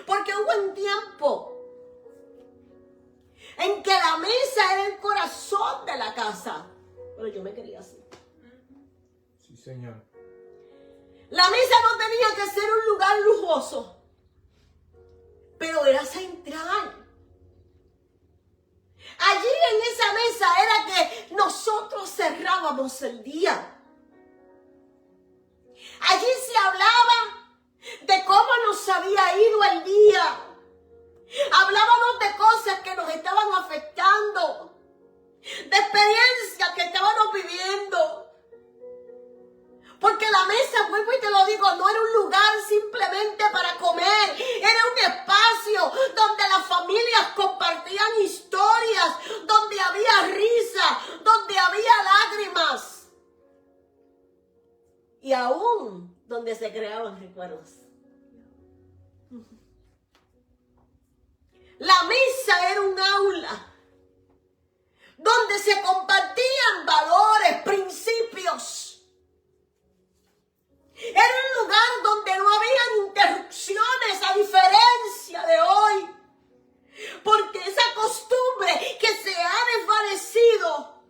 [SPEAKER 2] Porque hubo un tiempo en que la mesa era el corazón de la casa. Pero yo me quería así.
[SPEAKER 1] Sí, Señor.
[SPEAKER 2] La mesa no tenía que ser un lugar lujoso, pero era central. Allí en esa mesa era que nosotros cerrábamos el día. Allí se hablaba de cómo nos había ido el día. Hablábamos de cosas que nos estaban afectando, de experiencias que estábamos viviendo. Porque la mesa, vuelvo y te lo digo, no era un lugar simplemente para comer. Era un espacio donde las familias compartían historias, donde había risa, donde había lágrimas. Y aún donde se creaban recuerdos. La mesa era un aula donde se compartían valores, principios. Era un lugar donde no había interrupciones, a diferencia de hoy. Porque esa costumbre que se ha desvanecido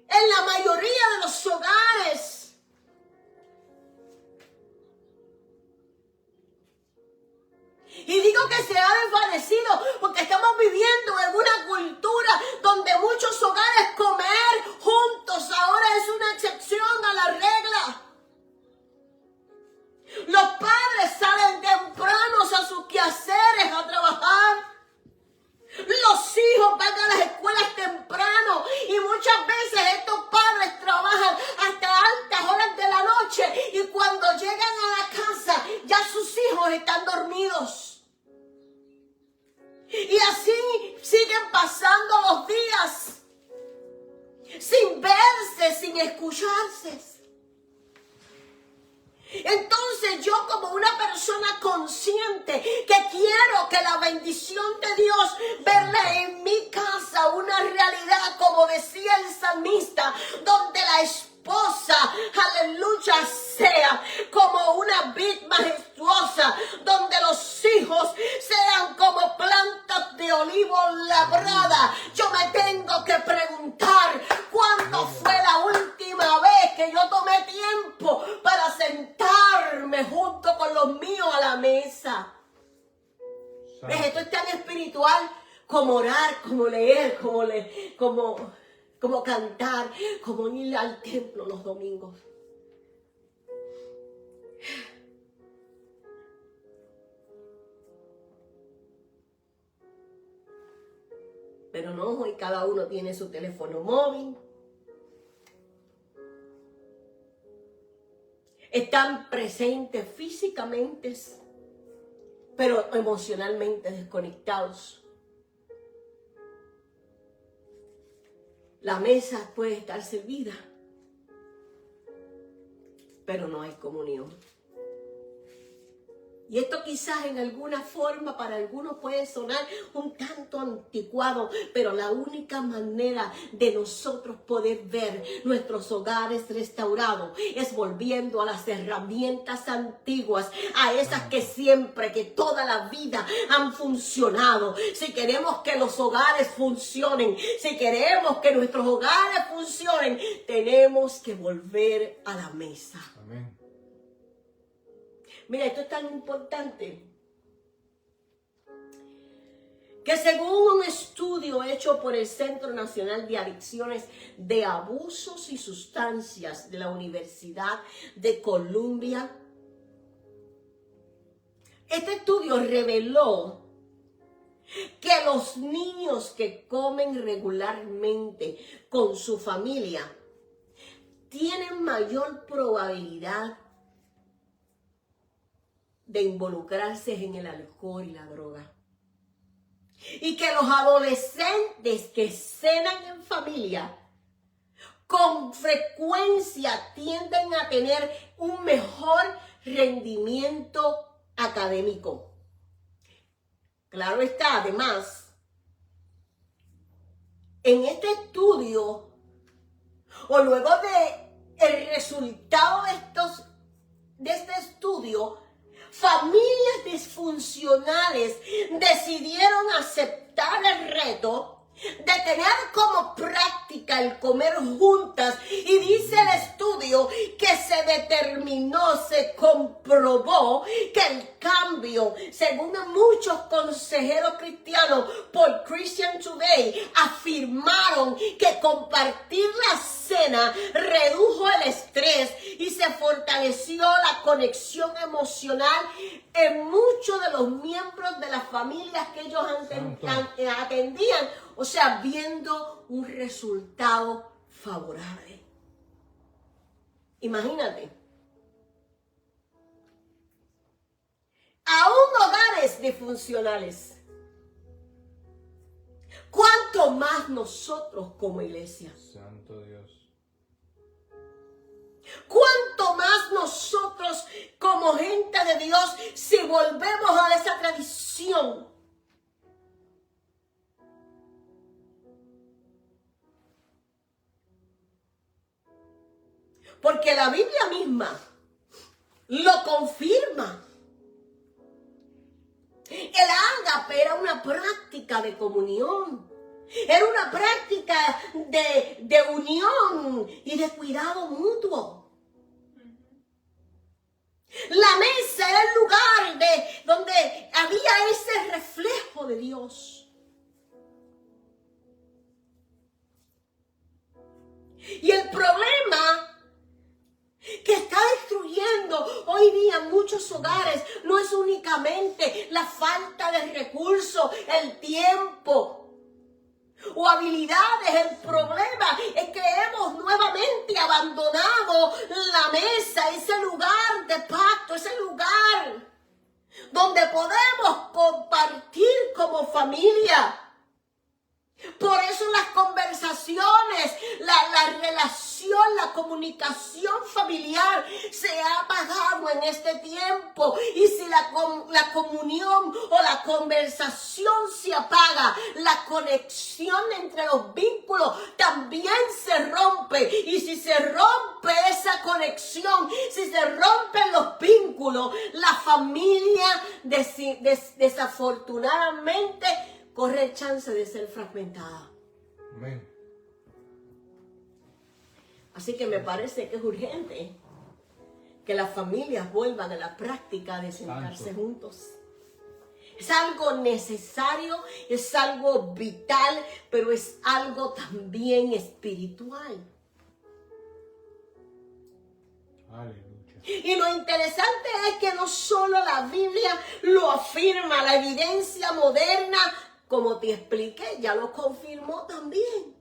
[SPEAKER 2] en la mayoría de los hogares. Y digo que se ha desvanecido porque estamos viviendo en una cultura donde muchos hogares comer juntos ahora es una excepción a la regla. Los padres salen tempranos a sus quehaceres a trabajar. Los hijos van a las escuelas temprano y muchas veces estos padres trabajan hasta altas horas de la noche y cuando llegan a la casa ya sus hijos están dormidos. Y así siguen pasando los días sin verse, sin escucharse. Entonces yo, como una persona consciente que quiero que la bendición de Dios verla en mi casa una realidad, como decía el salmista, donde la esposa, aleluya, sea como una vid majestuosa, donde los hijos sean como plantas de olivo labrada. Yo me tengo que preguntar, ¿cuándo fue la última vez que yo tomé tiempo para sentarme junto con los míos a la mesa? ¿Ves? Esto es tan espiritual como orar, como leer, como cantar, como ir al templo los domingos. Pero no, hoy cada uno tiene su teléfono móvil. Están presentes físicamente, pero emocionalmente desconectados. La mesa puede estar servida, pero no hay comunión. Y esto quizás en alguna forma para algunos puede sonar un tanto anticuado, pero la única manera de nosotros poder ver nuestros hogares restaurados es volviendo a las herramientas antiguas, a esas que siempre, que toda la vida han funcionado. Si queremos que los hogares funcionen, si queremos que nuestros hogares funcionen, tenemos que volver a la mesa.
[SPEAKER 1] Amén.
[SPEAKER 2] Mira, esto es tan importante que según un estudio hecho por el Centro Nacional de Adicciones de Abusos y Sustancias de la Universidad de Columbia, este estudio reveló que los niños que comen regularmente con su familia tienen mayor probabilidad de involucrarse en el alcohol y la droga. Y que los adolescentes que cenan en familia con frecuencia tienden a tener un mejor rendimiento académico. Claro está, además, en este estudio, o luego de el resultado de este estudio, familias disfuncionales decidieron aceptar el reto de tener como práctica el comer juntas, y dice el estudio que se determinó, se comprobó que el cambio, según muchos consejeros cristianos por Christian Today, afirmaron que compartir la cena redujo el estrés y se fortaleció la conexión emocional en muchos de los miembros de las familias que ellos atendían, o sea, viendo un resultado favorable. Imagínate. Aún hogares disfuncionales. ¿Cuánto más nosotros como iglesia?
[SPEAKER 1] Santo Dios.
[SPEAKER 2] ¿Cuánto más nosotros como gente de Dios si volvemos a esa tradición? Porque la Biblia misma lo confirma. El ágape era una práctica de comunión. Era una práctica de unión y de cuidado mutuo. La mesa era el lugar donde había ese reflejo de Dios. Y el problema que está destruyendo hoy día muchos hogares no es únicamente la falta de recursos, el tiempo o habilidades. El problema es que hemos nuevamente abandonado la mesa, ese lugar de pacto, ese lugar donde podemos compartir como familia. Por eso las conversaciones, la relación, la comunicación familiar se ha apagado en este tiempo. Y si la comunión o la conversación se apaga, la conexión entre los vínculos también se rompe. Y si se rompe esa conexión, si se rompen los vínculos, la familia desafortunadamente corre el chance de ser fragmentada.
[SPEAKER 1] Amén.
[SPEAKER 2] Así que me parece que es urgente que las familias vuelvan a la práctica de sentarse juntos. Es algo necesario, es algo vital, pero es algo también espiritual.
[SPEAKER 1] Aleluya.
[SPEAKER 2] Y lo interesante es que no solo la Biblia lo afirma, la evidencia moderna, como te expliqué, ya lo confirmó también.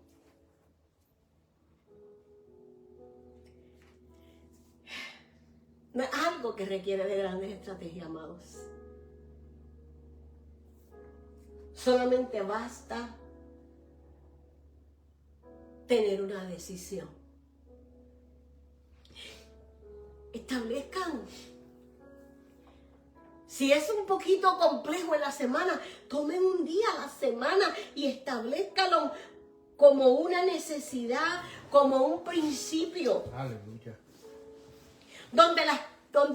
[SPEAKER 2] No es algo que requiere de grandes estrategias, amados. Solamente basta tener una decisión. Establezcan. Si es un poquito complejo en la semana, tomen un día a la semana y establezcanlo como una necesidad, como un principio.
[SPEAKER 1] Aleluya.
[SPEAKER 2] Donde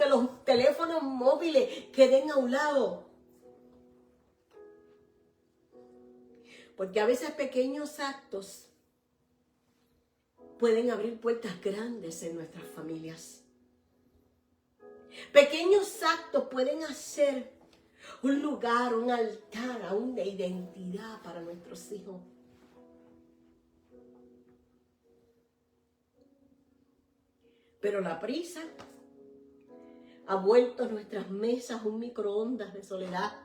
[SPEAKER 2] los teléfonos móviles queden a un lado. Porque a veces pequeños actos pueden abrir puertas grandes en nuestras familias. Pequeños actos pueden hacer un lugar, un altar aún de identidad para nuestros hijos. Pero la prisa ha vuelto nuestras mesas un microondas de soledad.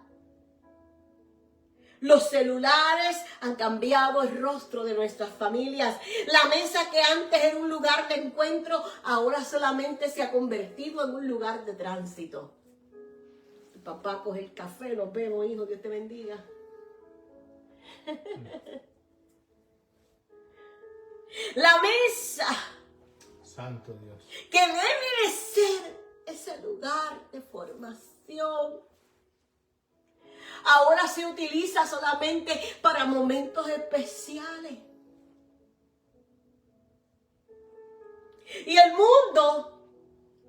[SPEAKER 2] Los celulares han cambiado el rostro de nuestras familias. La mesa que antes era un lugar de encuentro, ahora solamente se ha convertido en un lugar de tránsito. El papá coge el café, nos vemos, hijo, Dios te bendiga. La mesa,
[SPEAKER 1] Santo Dios,
[SPEAKER 2] que debe de ser ese lugar de formación, ahora se utiliza solamente para momentos especiales. Y el mundo,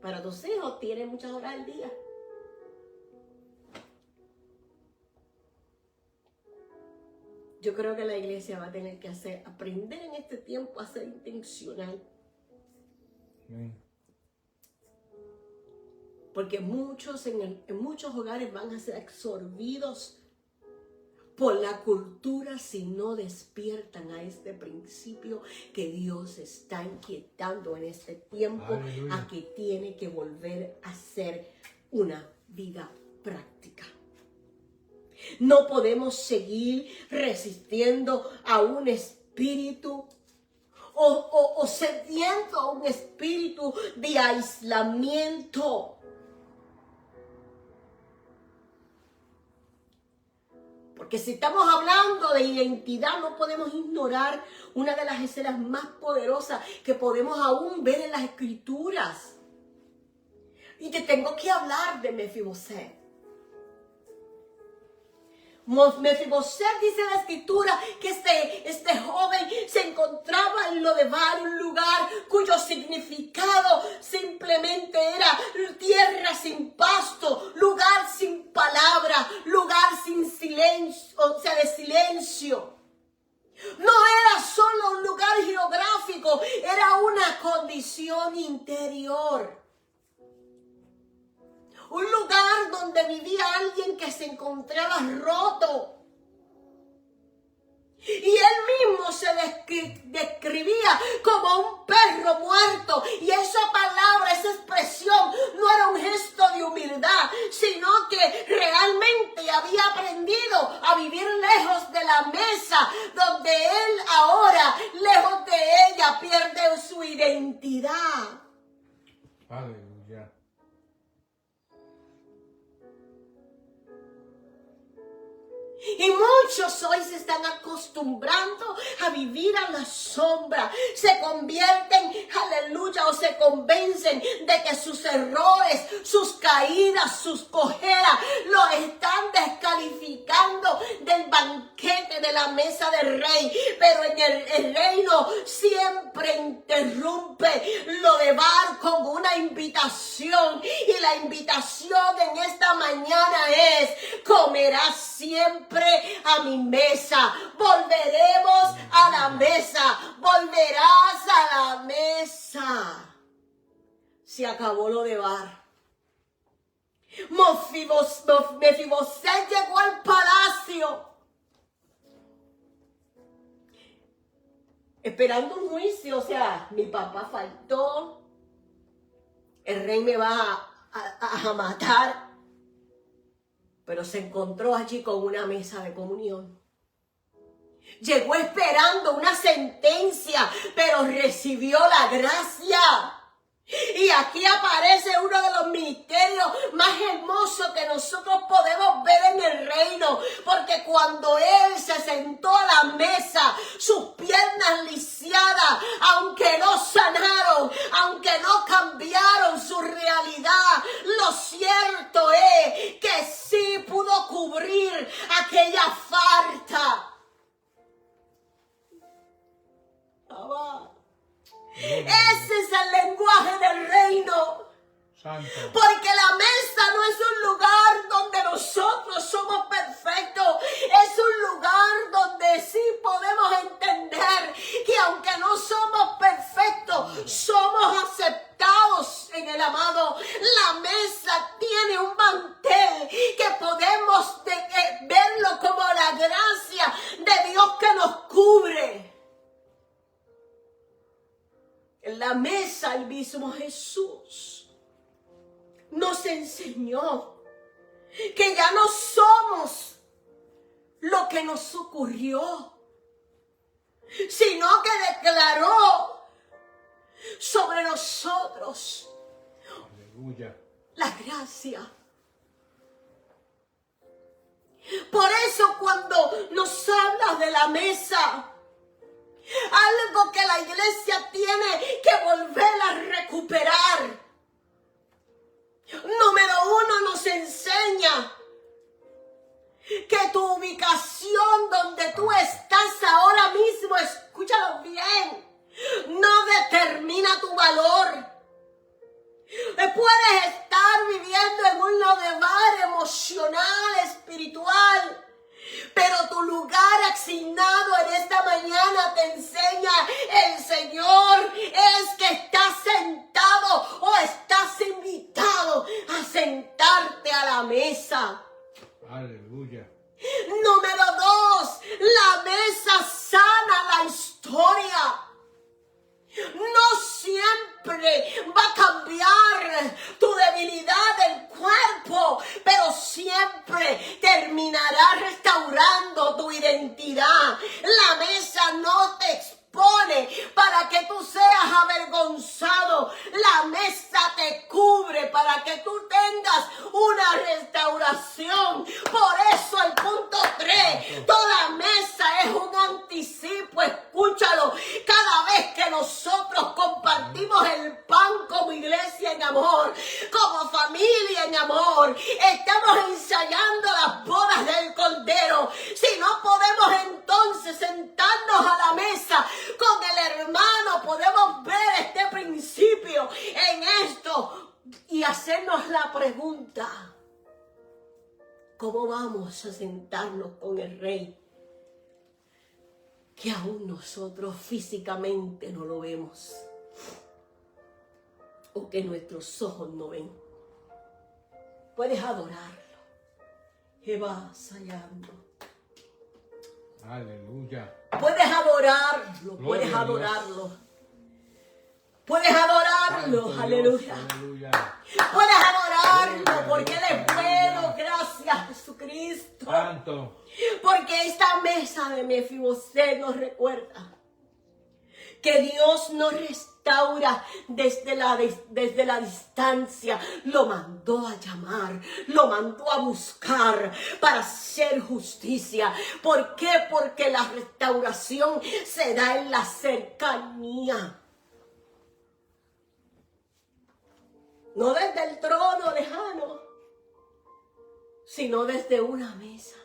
[SPEAKER 2] para tus hijos, tiene muchas horas al día. Yo creo que la iglesia va a tener que aprender en este tiempo a ser intencional.
[SPEAKER 1] Amén.
[SPEAKER 2] Porque muchos en muchos hogares van a ser absorbidos por la cultura si no despiertan a este principio que Dios está inquietando en este tiempo.
[SPEAKER 1] Aleluya.
[SPEAKER 2] A que tiene que volver a ser una vida práctica. No podemos seguir resistiendo a un espíritu o cediendo a un espíritu de aislamiento. Porque si estamos hablando de identidad, no podemos ignorar una de las escenas más poderosas que podemos aún ver en las Escrituras. Y te tengo que hablar de Mefiboset. Mefiboset dice en la Escritura que este joven se encontraba en Lodebar, un lugar cuyo significado simplemente era tierra sin pasto, lugar sin palabra, lugar sin silencio, o sea, de silencio. No era solo un lugar geográfico, era una condición interior. Un lugar donde vivía alguien que se encontraba roto. Y él mismo se describía como un perro muerto. Y esa palabra, esa expresión, no era un gesto de humildad, sino que realmente había aprendido a vivir lejos de la mesa, donde él ahora, lejos de ella, pierde su identidad.
[SPEAKER 1] Aleluya.
[SPEAKER 2] Y muchos hoy se están acostumbrando a vivir a la sombra. Se convierten, aleluya, o se convencen de que sus errores, sus caídas, sus cojeras, los están descalificando del banquete de la mesa del rey. Pero en el reino siempre interrumpe Lodebar con una invitación. Y la invitación en esta mañana es: comerás siempre a mi mesa. Volveremos a la mesa. Volverás a la mesa. Se acabó Lodebar. Mefiboset llegó al palacio esperando un juicio. O sea, mi papá faltó, el rey me va a matar. Pero se encontró allí con una mesa de comunión. Llegó esperando una sentencia, pero recibió la gracia. Y aquí aparece uno de los ministerios más hermosos que nosotros podemos ver en el reino. Porque cuando él se sentó a la mesa, sus piernas lisiadas, aunque no sanaron, aunque no cambiaron su realidad, lo cierto es que sí pudo cubrir aquella falta. Ese es el lenguaje del reino.
[SPEAKER 1] Santo.
[SPEAKER 2] Porque la mesa no es un lugar donde nosotros somos perfectos. Es un lugar donde sí podemos entender que aunque no somos perfectos, somos aceptados en el amado. La mesa tiene un mantel que podemos verlo como la gracia de Dios que nos cubre. En la mesa el mismo Jesús nos enseñó que ya no somos lo que nos ocurrió, sino que declaró sobre nosotros
[SPEAKER 1] Aleluya.
[SPEAKER 2] la gracia. Por eso cuando nos hablas de la mesa, algo que la iglesia tiene que volver a recuperar. Número uno, nos enseña que tu ubicación donde tú estás ahora mismo, escúchalo bien, no determina tu valor.
[SPEAKER 1] Aleluya.
[SPEAKER 2] Número 2, la mesa sana la historia. No siempre va a cambiar tu debilidad del cuerpo, pero siempre terminará restaurando tu identidad. La mesa no te expone para que tú seas avergonzado. La mesa te cubre para que tú tengas una restauración. Por eso el punto 3, toda mesa es un anticipo. Escúchalo. Cada vez que nosotros compartimos el pan como iglesia en amor, como familia en amor, estamos ensayando las bodas del Cordero. Si no podemos entonces sentarnos a la mesa con el hermano, podemos ver este principio en esto y hacernos la pregunta: ¿cómo vamos a sentarnos con el Rey que aún nosotros físicamente no lo vemos o que nuestros ojos no ven? Puedes adorarlo. Jehová Sayando.
[SPEAKER 1] Aleluya.
[SPEAKER 2] Puedes adorarlo, puedes adorarlo. Puedes adorarlo,
[SPEAKER 1] Santo
[SPEAKER 2] aleluya.
[SPEAKER 1] Dios, aleluya.
[SPEAKER 2] Puedes adorarlo
[SPEAKER 1] Gloria
[SPEAKER 2] porque
[SPEAKER 1] a
[SPEAKER 2] Él
[SPEAKER 1] Dios,
[SPEAKER 2] es bueno,
[SPEAKER 1] aleluya.
[SPEAKER 2] gracias Jesucristo.
[SPEAKER 1] Santo.
[SPEAKER 2] Porque esta mesa de Mefiboset nos recuerda que Dios nos restaura desde la distancia. Lo mandó a llamar, lo mandó a buscar para hacer justicia. ¿Por qué? Porque la restauración se da en la cercanía. No desde el trono lejano, sino desde una mesa.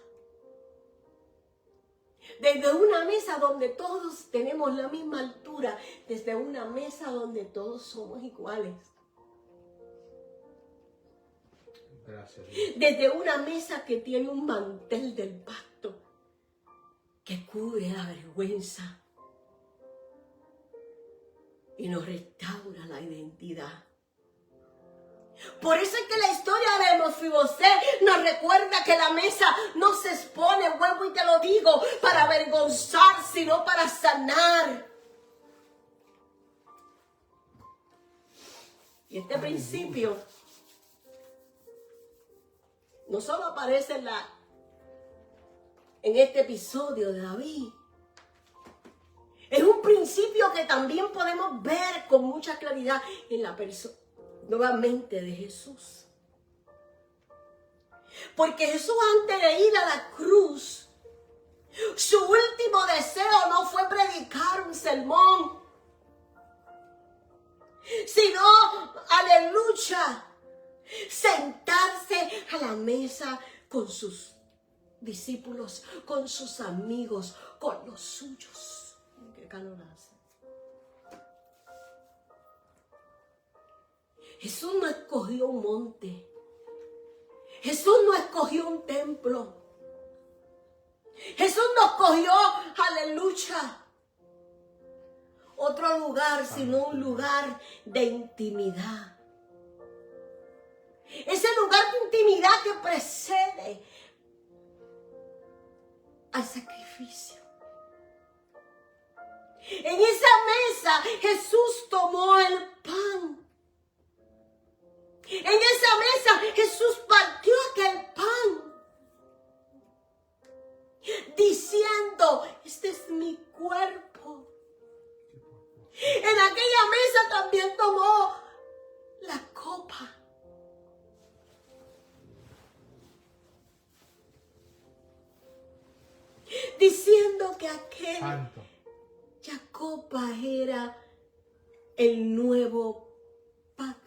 [SPEAKER 2] Desde una mesa donde todos tenemos la misma altura, desde una mesa donde todos somos iguales.
[SPEAKER 1] Gracias, Dios.
[SPEAKER 2] Desde una mesa que tiene un mantel del pacto que cubre la vergüenza y nos restaura la identidad. Por eso es que la historia de Mefiboset nos recuerda que la mesa no se expone, vuelvo y te lo digo, para avergonzar, sino para sanar. Y este principio no solo aparece en este episodio de David, es un principio que también podemos ver con mucha claridad en la persona nuevamente de Jesús. Porque Jesús, antes de ir a la cruz, su último deseo no fue predicar un sermón, sino, aleluya, sentarse a la mesa con sus discípulos, con sus amigos, con los suyos. ¿Qué calor hace? Jesús no escogió un monte. Jesús no escogió un templo. Jesús no escogió, aleluya, otro lugar, sino un lugar de intimidad. Ese lugar de intimidad que precede al sacrificio. En esa mesa Jesús tomó el pan. En esa mesa Jesús partió aquel pan, diciendo: este es mi cuerpo. En aquella mesa también tomó la copa, diciendo que aquella copa era el nuevo pacto.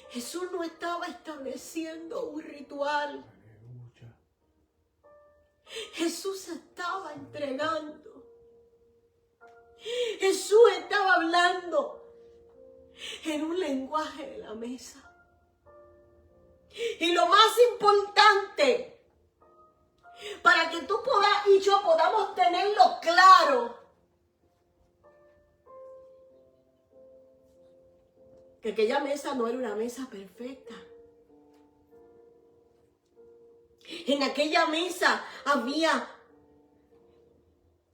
[SPEAKER 2] Jesús no estaba estableciendo un ritual.
[SPEAKER 1] Aleluya.
[SPEAKER 2] Jesús estaba entregando. Jesús estaba hablando en un lenguaje de la mesa. Y lo más importante, para que tú y yo podamos tenerlo claro, que aquella mesa no era una mesa perfecta. En aquella mesa había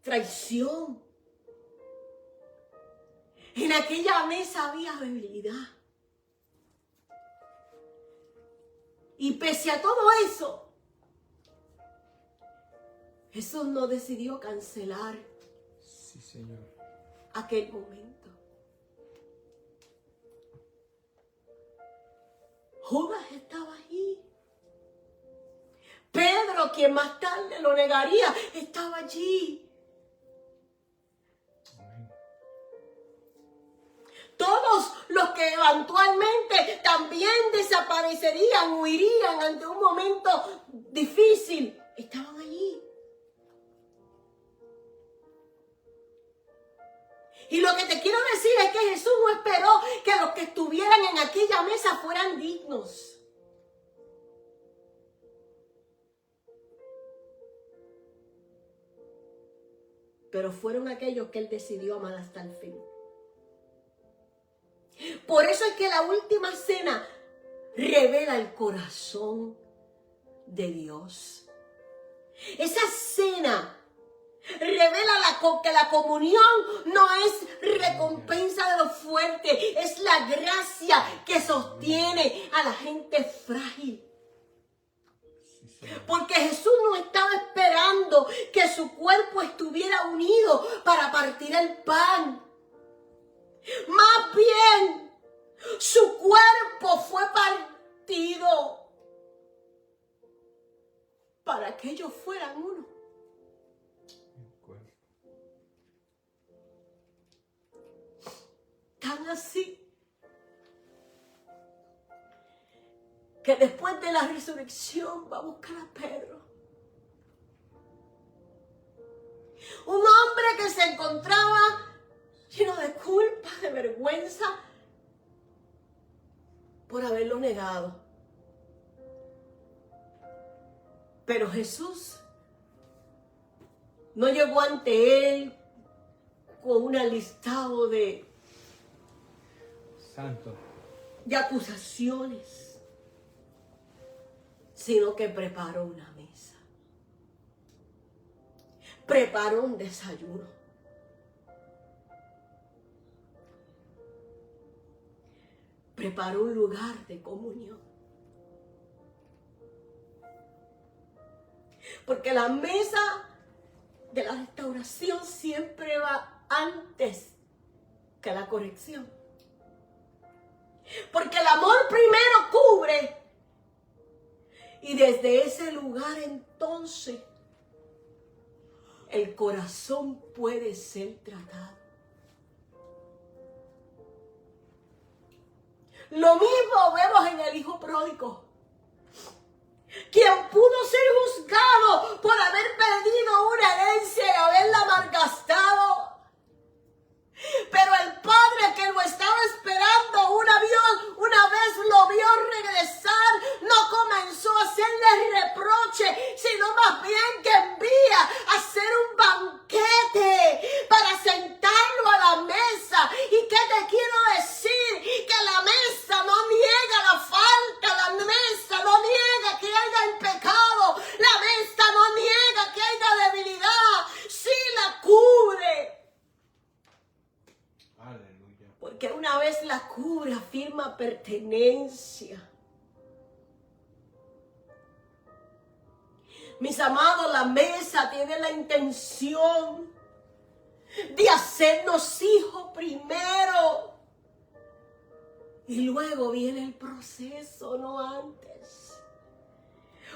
[SPEAKER 2] traición. En aquella mesa había debilidad. Y pese a todo eso, Jesús no decidió cancelar
[SPEAKER 1] Sí, Señor.
[SPEAKER 2] aquel momento. Judas estaba allí. Pedro, quien más tarde lo negaría, estaba allí.
[SPEAKER 1] Amén.
[SPEAKER 2] Todos los que eventualmente también desaparecerían, huirían ante un momento difícil, estaban allí. Y lo que te quiero decir es que Jesús no esperó que los que estuvieran en aquella mesa fueran dignos. Pero fueron aquellos que Él decidió amar hasta el fin. Por eso es que la última cena revela el corazón de Dios. Esa cena revela que la comunión no es recompensa de lo fuerte, es la gracia que sostiene a la gente frágil. Porque Jesús no estaba esperando que su cuerpo estuviera unido para partir el pan. Más bien, su cuerpo fue partido para que ellos fueran uno. Tan así que después de la resurrección va a buscar a Pedro. Un hombre que se encontraba lleno de culpa, de vergüenza, por haberlo negado. Pero Jesús no llegó ante él con un listado de acusaciones, sino que preparó una mesa. Preparó un desayuno. Preparó un lugar de comunión. Porque la mesa de la restauración siempre va antes que la corrección. Porque el amor primero cubre. Y desde ese lugar entonces el corazón puede ser tratado. Lo mismo vemos en el hijo pródigo, quien pudo ser juzgado por haber perdido una herencia y haberla malgastado. Pero el padre que lo estaba esperando una vez lo vio regresar, no comenzó a hacerle reproche, sino más bien que envía a hacer un banquete para sentarlo a la mesa. ¿Y qué te quiero decir? Que la mesa no niega la falta, la mesa no niega que haya el pecado, la mesa no niega que haya debilidad, sí la cubre. Porque una vez la cubre, afirma pertenencia. Mis amados, la mesa tiene la intención de hacernos hijos primero. Y luego viene el proceso, no antes.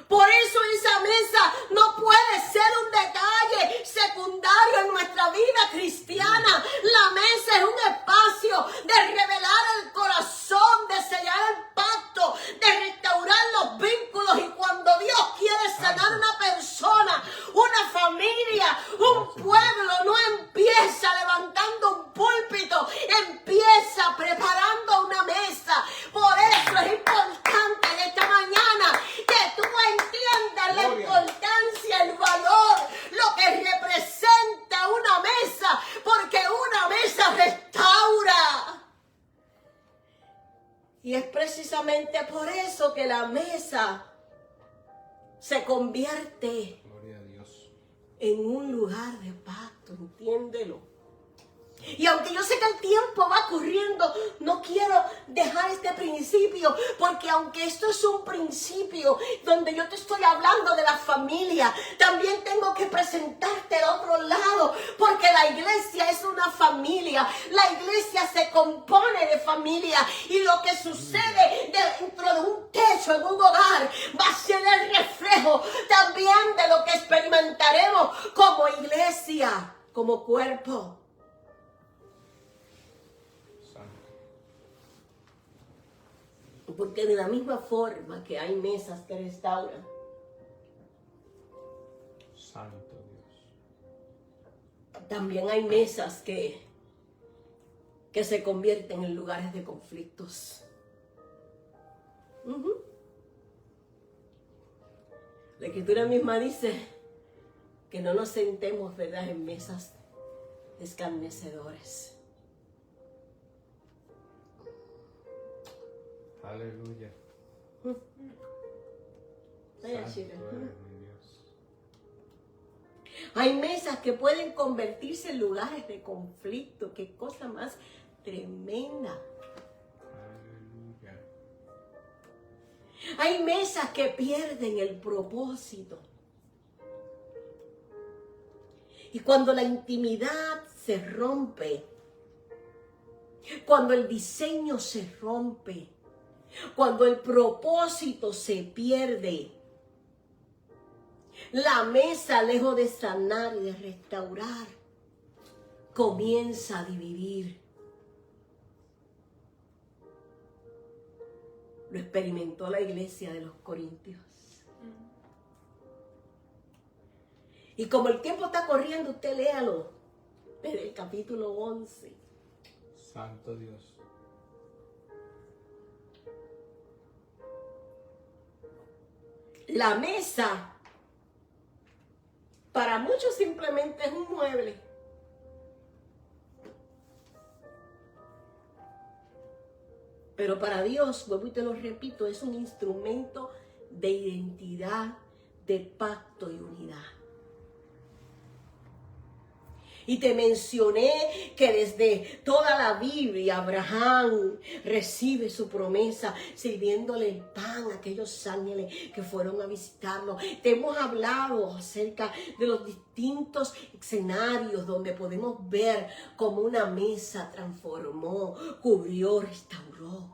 [SPEAKER 2] Por eso esa mesa no puede ser un detalle secundario en nuestra vida cristiana. La mesa es un espacio de revelar el corazón, de sellar el pacto, de restaurar los vínculos. Y cuando Dios quiere sanar una persona, una familia, un pueblo, no empieza levantando un púlpito, empieza preparando una mesa. Por eso es importante en esta mañana que tú entiendas la importancia, el valor, lo que representa una mesa, porque una mesa restaura. Y es precisamente por eso que la mesa se convierte
[SPEAKER 1] Gloria a Dios.
[SPEAKER 2] en un lugar de pacto, entiéndelo. Y aunque yo sé que el tiempo va corriendo, no quiero dejar este principio, porque aunque esto es un principio donde yo te estoy hablando de la familia, también tengo que presentarte el otro lado, porque la iglesia es una familia, la iglesia se compone de familia, y lo que sucede dentro de un techo en un hogar va a ser el reflejo también de lo que experimentaremos como iglesia, como cuerpo. Porque de la misma forma que hay mesas que restauran,
[SPEAKER 1] Santo Dios.
[SPEAKER 2] también hay mesas que se convierten en lugares de conflictos. La Escritura misma dice que no nos sentemos, ¿verdad?, en mesas de escarnecedores.
[SPEAKER 1] Aleluya.
[SPEAKER 2] Vaya,
[SPEAKER 1] Santo
[SPEAKER 2] chica.
[SPEAKER 1] eres mi Dios.
[SPEAKER 2] Hay mesas que pueden convertirse en lugares de conflicto. Qué cosa más tremenda.
[SPEAKER 1] Aleluya.
[SPEAKER 2] Hay mesas que pierden el propósito. Y cuando la intimidad se rompe, cuando el diseño se rompe, cuando el propósito se pierde, la mesa, lejos de sanar y de restaurar, comienza a dividir. Lo experimentó la iglesia de los Corintios. Y como el tiempo está corriendo, usted léalo desde el capítulo 11.
[SPEAKER 1] Santo Dios.
[SPEAKER 2] La mesa, para muchos simplemente es un mueble. Pero para Dios, vuelvo y te lo repito, es un instrumento de identidad, de pacto y unidad. Y te mencioné que desde toda la Biblia Abraham recibe su promesa sirviéndole el pan a aquellos ángeles que fueron a visitarlo. Te hemos hablado acerca de los distintos escenarios donde podemos ver cómo una mesa transformó, cubrió, restauró.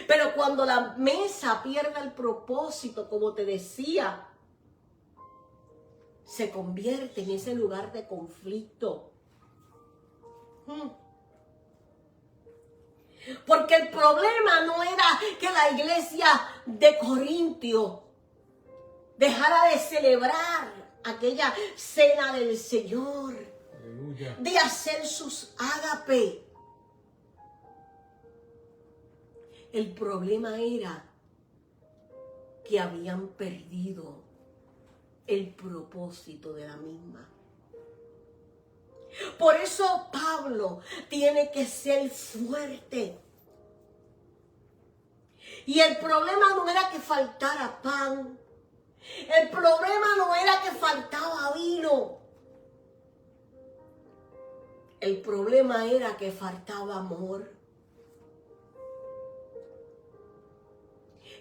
[SPEAKER 2] Pero cuando la mesa pierde el propósito, como te decía, se convierte en ese lugar de conflicto. Porque el problema no era que la iglesia de Corintio dejara de celebrar aquella cena del Señor,
[SPEAKER 1] Aleluya.
[SPEAKER 2] de hacer sus ágape. El problema era que habían perdido el propósito de la misma. Por eso Pablo tiene que ser fuerte. Y el problema no era que faltara pan. El problema no era que faltaba vino. El problema era que faltaba amor.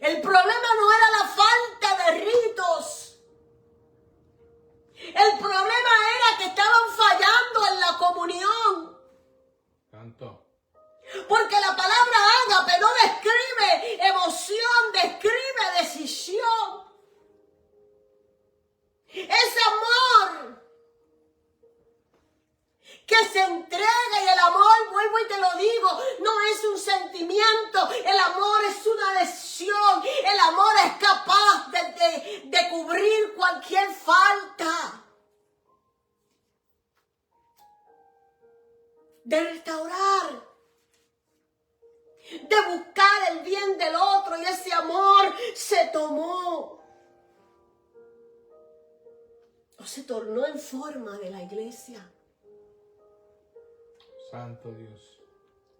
[SPEAKER 2] El problema no era la falta de ritos. El problema era que estaban fallando en la comunión.
[SPEAKER 1] Santo.
[SPEAKER 2] Porque la palabra ágape no describe emoción, describe decisión. Es amor que se entrega, y el amor, vuelvo y te lo digo, no es un sentimiento, el amor es una decisión, el amor es capaz de cubrir cualquier falta, de restaurar, de buscar el bien del otro, y ese amor se tomó o se tornó en forma de la iglesia.
[SPEAKER 1] Santo Dios.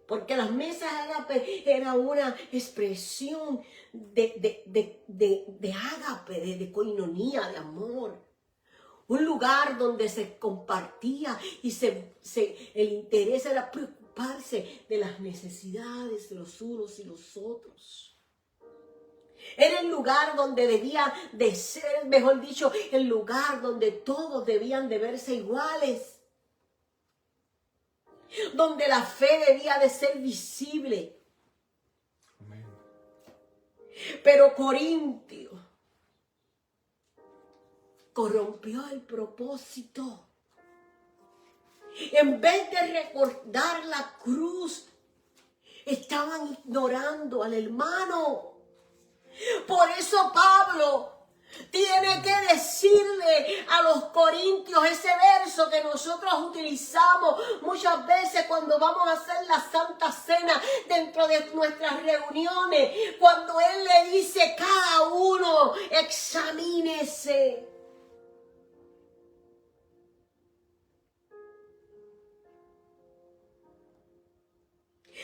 [SPEAKER 2] Porque las mesas ágape era una expresión de ágape, de coinonía, de amor. Un lugar donde se compartía y el interés era preocuparse de las necesidades de los unos y los otros. Era el lugar donde debía de ser, mejor dicho, el lugar donde todos debían de verse iguales. Donde la fe debía de ser visible.
[SPEAKER 1] Amén.
[SPEAKER 2] Pero Corintio corrompió el propósito. En vez de recordar la cruz, estaban ignorando al hermano. Por eso Pablo tiene que decirle a los corintios ese verso que nosotros utilizamos muchas veces cuando vamos a hacer la Santa Cena dentro de nuestras reuniones. Cuando él le dice, cada uno examínese.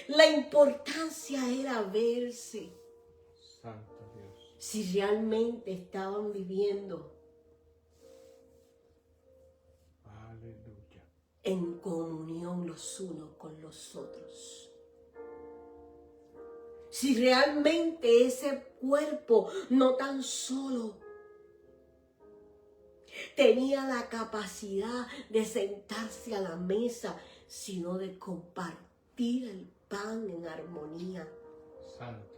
[SPEAKER 2] La importancia era verse.
[SPEAKER 1] Santo Dios.
[SPEAKER 2] Si realmente estaban viviendo
[SPEAKER 1] Aleluya.
[SPEAKER 2] en comunión los unos con los otros. Si realmente ese cuerpo no tan solo tenía la capacidad de sentarse a la mesa, sino de compartir el pan en armonía.
[SPEAKER 1] Santo.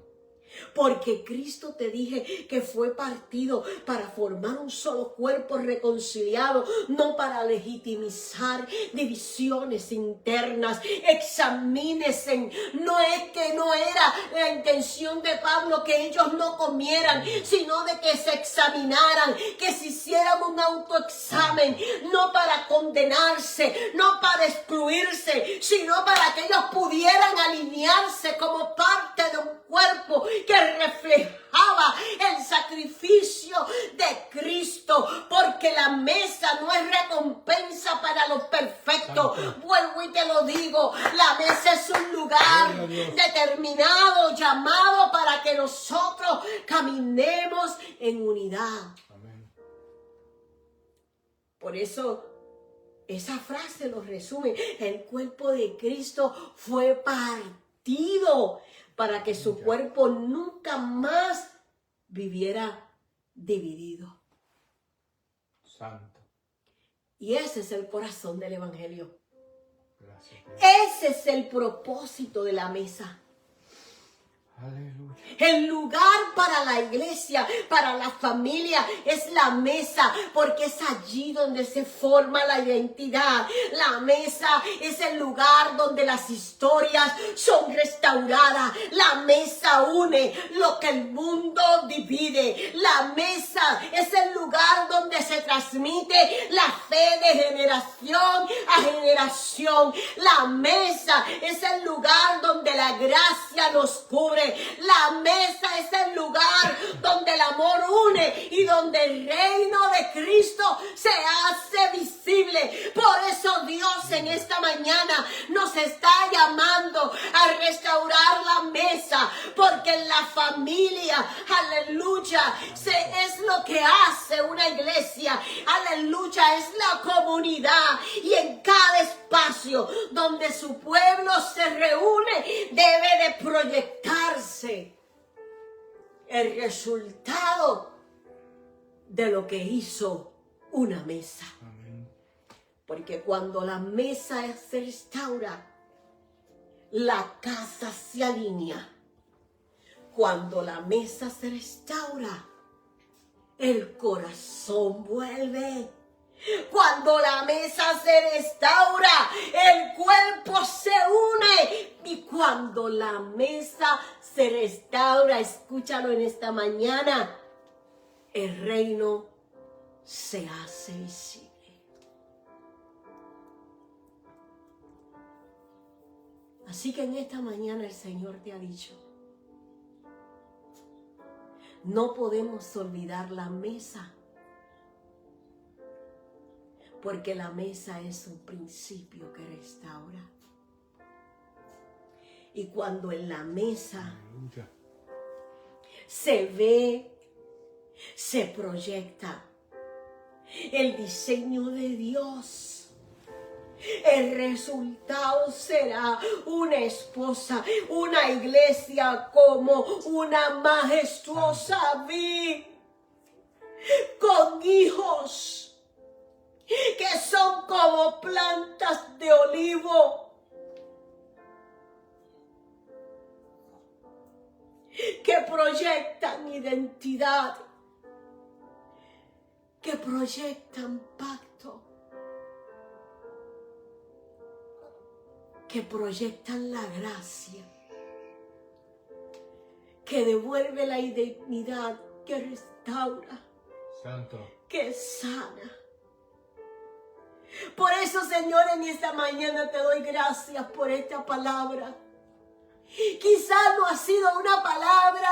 [SPEAKER 2] Porque Cristo, te dije, que fue partido para formar un solo cuerpo reconciliado, no para legitimizar divisiones internas. Examínense. No es que no era la intención de Pablo que ellos no comieran, sino de que se examinaran, que se hicieran un autoexamen, no para condenarse, no para excluirse, sino para que ellos pudieran alinearse como parte de un cuerpo que reflejaba el sacrificio de Cristo, porque la mesa no es recompensa para los perfectos. Vuelvo y te lo digo, la mesa es un lugar determinado, llamado para que nosotros caminemos en unidad.
[SPEAKER 1] Amén.
[SPEAKER 2] Por eso esa frase lo resume: el cuerpo de Cristo fue partido para que su cuerpo nunca más viviera dividido.
[SPEAKER 1] Santo.
[SPEAKER 2] Y ese es el corazón del Evangelio.
[SPEAKER 1] Gracias, Dios.
[SPEAKER 2] Ese es el propósito de la mesa.
[SPEAKER 1] Aleluya.
[SPEAKER 2] El lugar para la iglesia, para la familia, es la mesa, porque es allí donde se forma la identidad. La mesa es el lugar donde las historias son restauradas. La mesa une lo que el mundo divide. La mesa es el lugar donde se transmite la fe de generación a generación. La mesa es el lugar donde la gracia nos cubre. La mesa es el lugar donde el amor une y donde el reino de Cristo se hace visible. Por eso Dios en esta mañana nos está llamando a restaurar la mesa, porque en la familia, aleluya, es lo que hace una iglesia. Aleluya, es la comunidad, y en cada espacio donde su pueblo se reúne debe de proyectarse el resultado de lo que hizo una mesa.
[SPEAKER 1] Amén.
[SPEAKER 2] Porque cuando la mesa se restaura, la casa se alinea. Cuando la mesa se restaura, el corazón vuelve. Cuando la mesa se restaura, el cuerpo se une. Y cuando la mesa se restaura, escúchalo en esta mañana, el reino se hace visible. Así que en esta mañana el Señor te ha dicho: no podemos olvidar la mesa, porque la mesa es un principio que restaura. Y cuando en la mesa
[SPEAKER 1] Aleluya.
[SPEAKER 2] se ve, se proyecta el diseño de Dios, el resultado será una esposa, una iglesia como una majestuosa vid, con hijos que son como plantas de olivo, que proyectan identidad, que proyectan pacto, que proyectan la gracia, que devuelve la identidad, que restaura,
[SPEAKER 1] Santo.
[SPEAKER 2] que sana. Por eso, Señor, en esta mañana te doy gracias por esta palabra. Quizás no ha sido una palabra,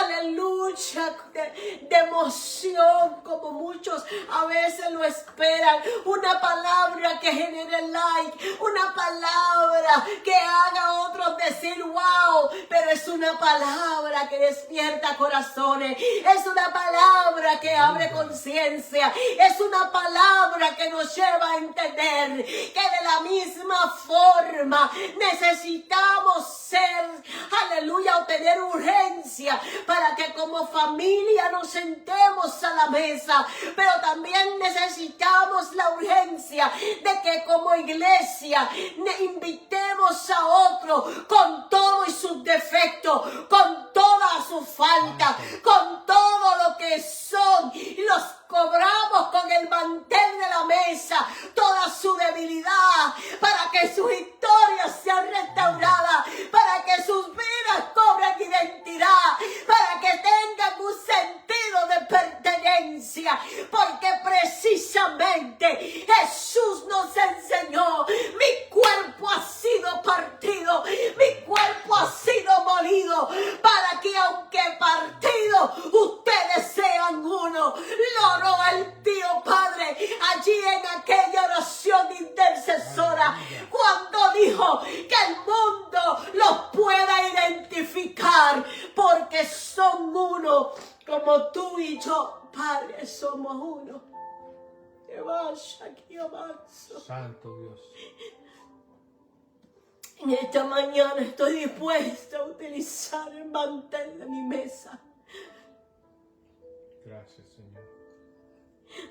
[SPEAKER 2] aleluya, de emoción, como muchos a veces lo esperan. Una palabra que genere like, una palabra que haga a otros decir wow, pero es una palabra que despierta corazones, es una palabra que abre conciencia, es una palabra que nos lleva a entender que de la misma forma necesitamos ser, aleluya, o tener urgencia para que como familia nos sentemos a la mesa, pero también necesitamos la urgencia de que como iglesia invitemos a otro con todo y sus defectos, con toda su falta, con todo lo que son, y los cobramos con el mantel de la mesa, toda su debilidad, para que sus historias sean restauradas, para que sus vidas cobren identidad, para que tengan un sentido de pertenencia, porque precisamente Jesús nos enseñó: mi cuerpo ha sido partido, mi cuerpo ha sido molido, para que aunque partido, ustedes sean uno. Lo oró el tío Padre allí en aquella oración intercesora, cuando dijo que el mundo los pueda identificar, porque son uno, como tú y yo, Padre, somos uno. Que vaya aquí avanzo.
[SPEAKER 1] Santo Dios.
[SPEAKER 2] En esta mañana estoy dispuesta a utilizar el mantel de mi mesa.
[SPEAKER 1] Gracias, Señor.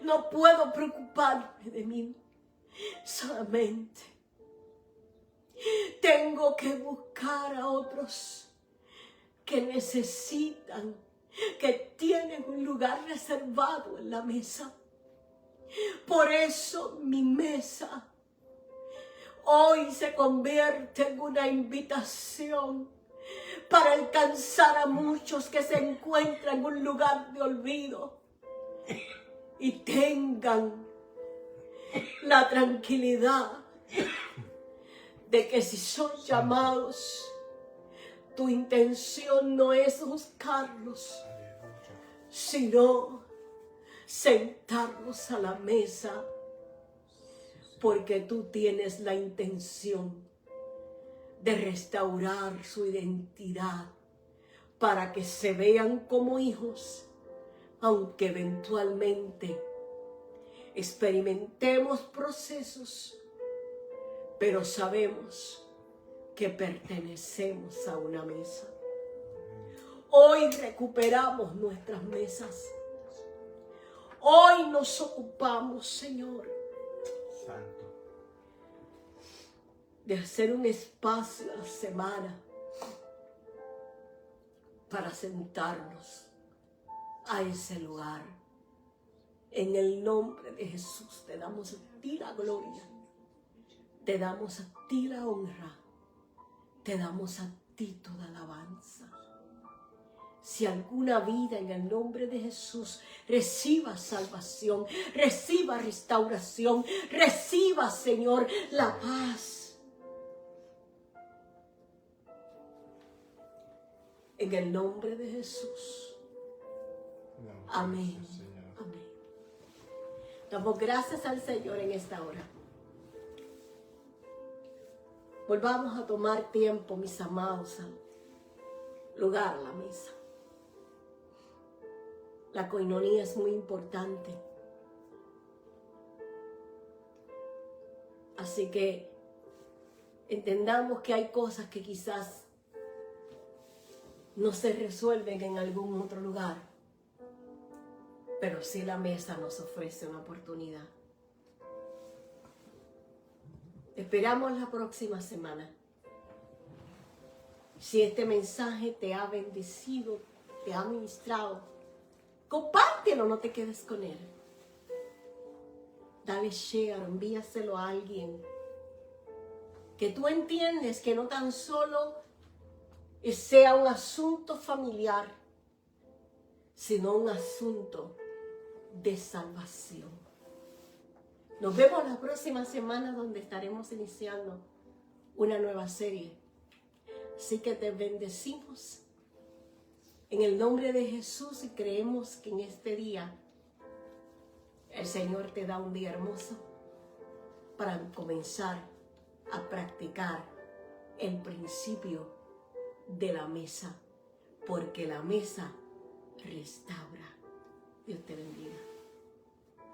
[SPEAKER 2] No puedo preocuparme de mí solamente. Tengo que buscar a otros que necesitan, que tienen un lugar reservado en la mesa. Por eso mi mesa hoy se convierte en una invitación para alcanzar a muchos que se encuentran en un lugar de olvido y tengan la tranquilidad de que si son llamados, tu intención no es buscarlos, sino sentarlos a la mesa, porque tú tienes la intención de restaurar su identidad para que se vean como hijos, aunque eventualmente experimentemos procesos, pero sabemos que pertenecemos a una mesa. Hoy recuperamos nuestras mesas. Hoy nos ocupamos, Señor,
[SPEAKER 1] Santo.
[SPEAKER 2] de hacer un espacio a la semana para sentarnos a ese lugar. En el nombre de Jesús te damos a ti la gloria, te damos a ti la honra, te damos a ti toda alabanza. Si alguna vida en el nombre de Jesús reciba salvación, reciba restauración, reciba, Señor, la paz. En el nombre de Jesús. Amén. Amén. Damos gracias al Señor en esta hora. volvamos a tomar tiempo, mis amados, al lugar la mesa. La coinonía es muy importante. Así que entendamos que hay cosas que quizás no se resuelven en algún otro lugar, pero sí la mesa nos ofrece una oportunidad. Esperamos la próxima semana. Si este mensaje te ha bendecido, te ha ministrado, compártelo, no te quedes con él. Dale share, envíaselo a alguien que tú entiendes que no tan solo sea un asunto familiar, sino un asunto de salvación. Nos vemos la próxima semana, donde estaremos iniciando una nueva serie. Así que te bendecimos en el nombre de Jesús y creemos que en este día el Señor te da un día hermoso para comenzar a practicar el principio de la mesa, porque la mesa restaura. Dios te bendiga.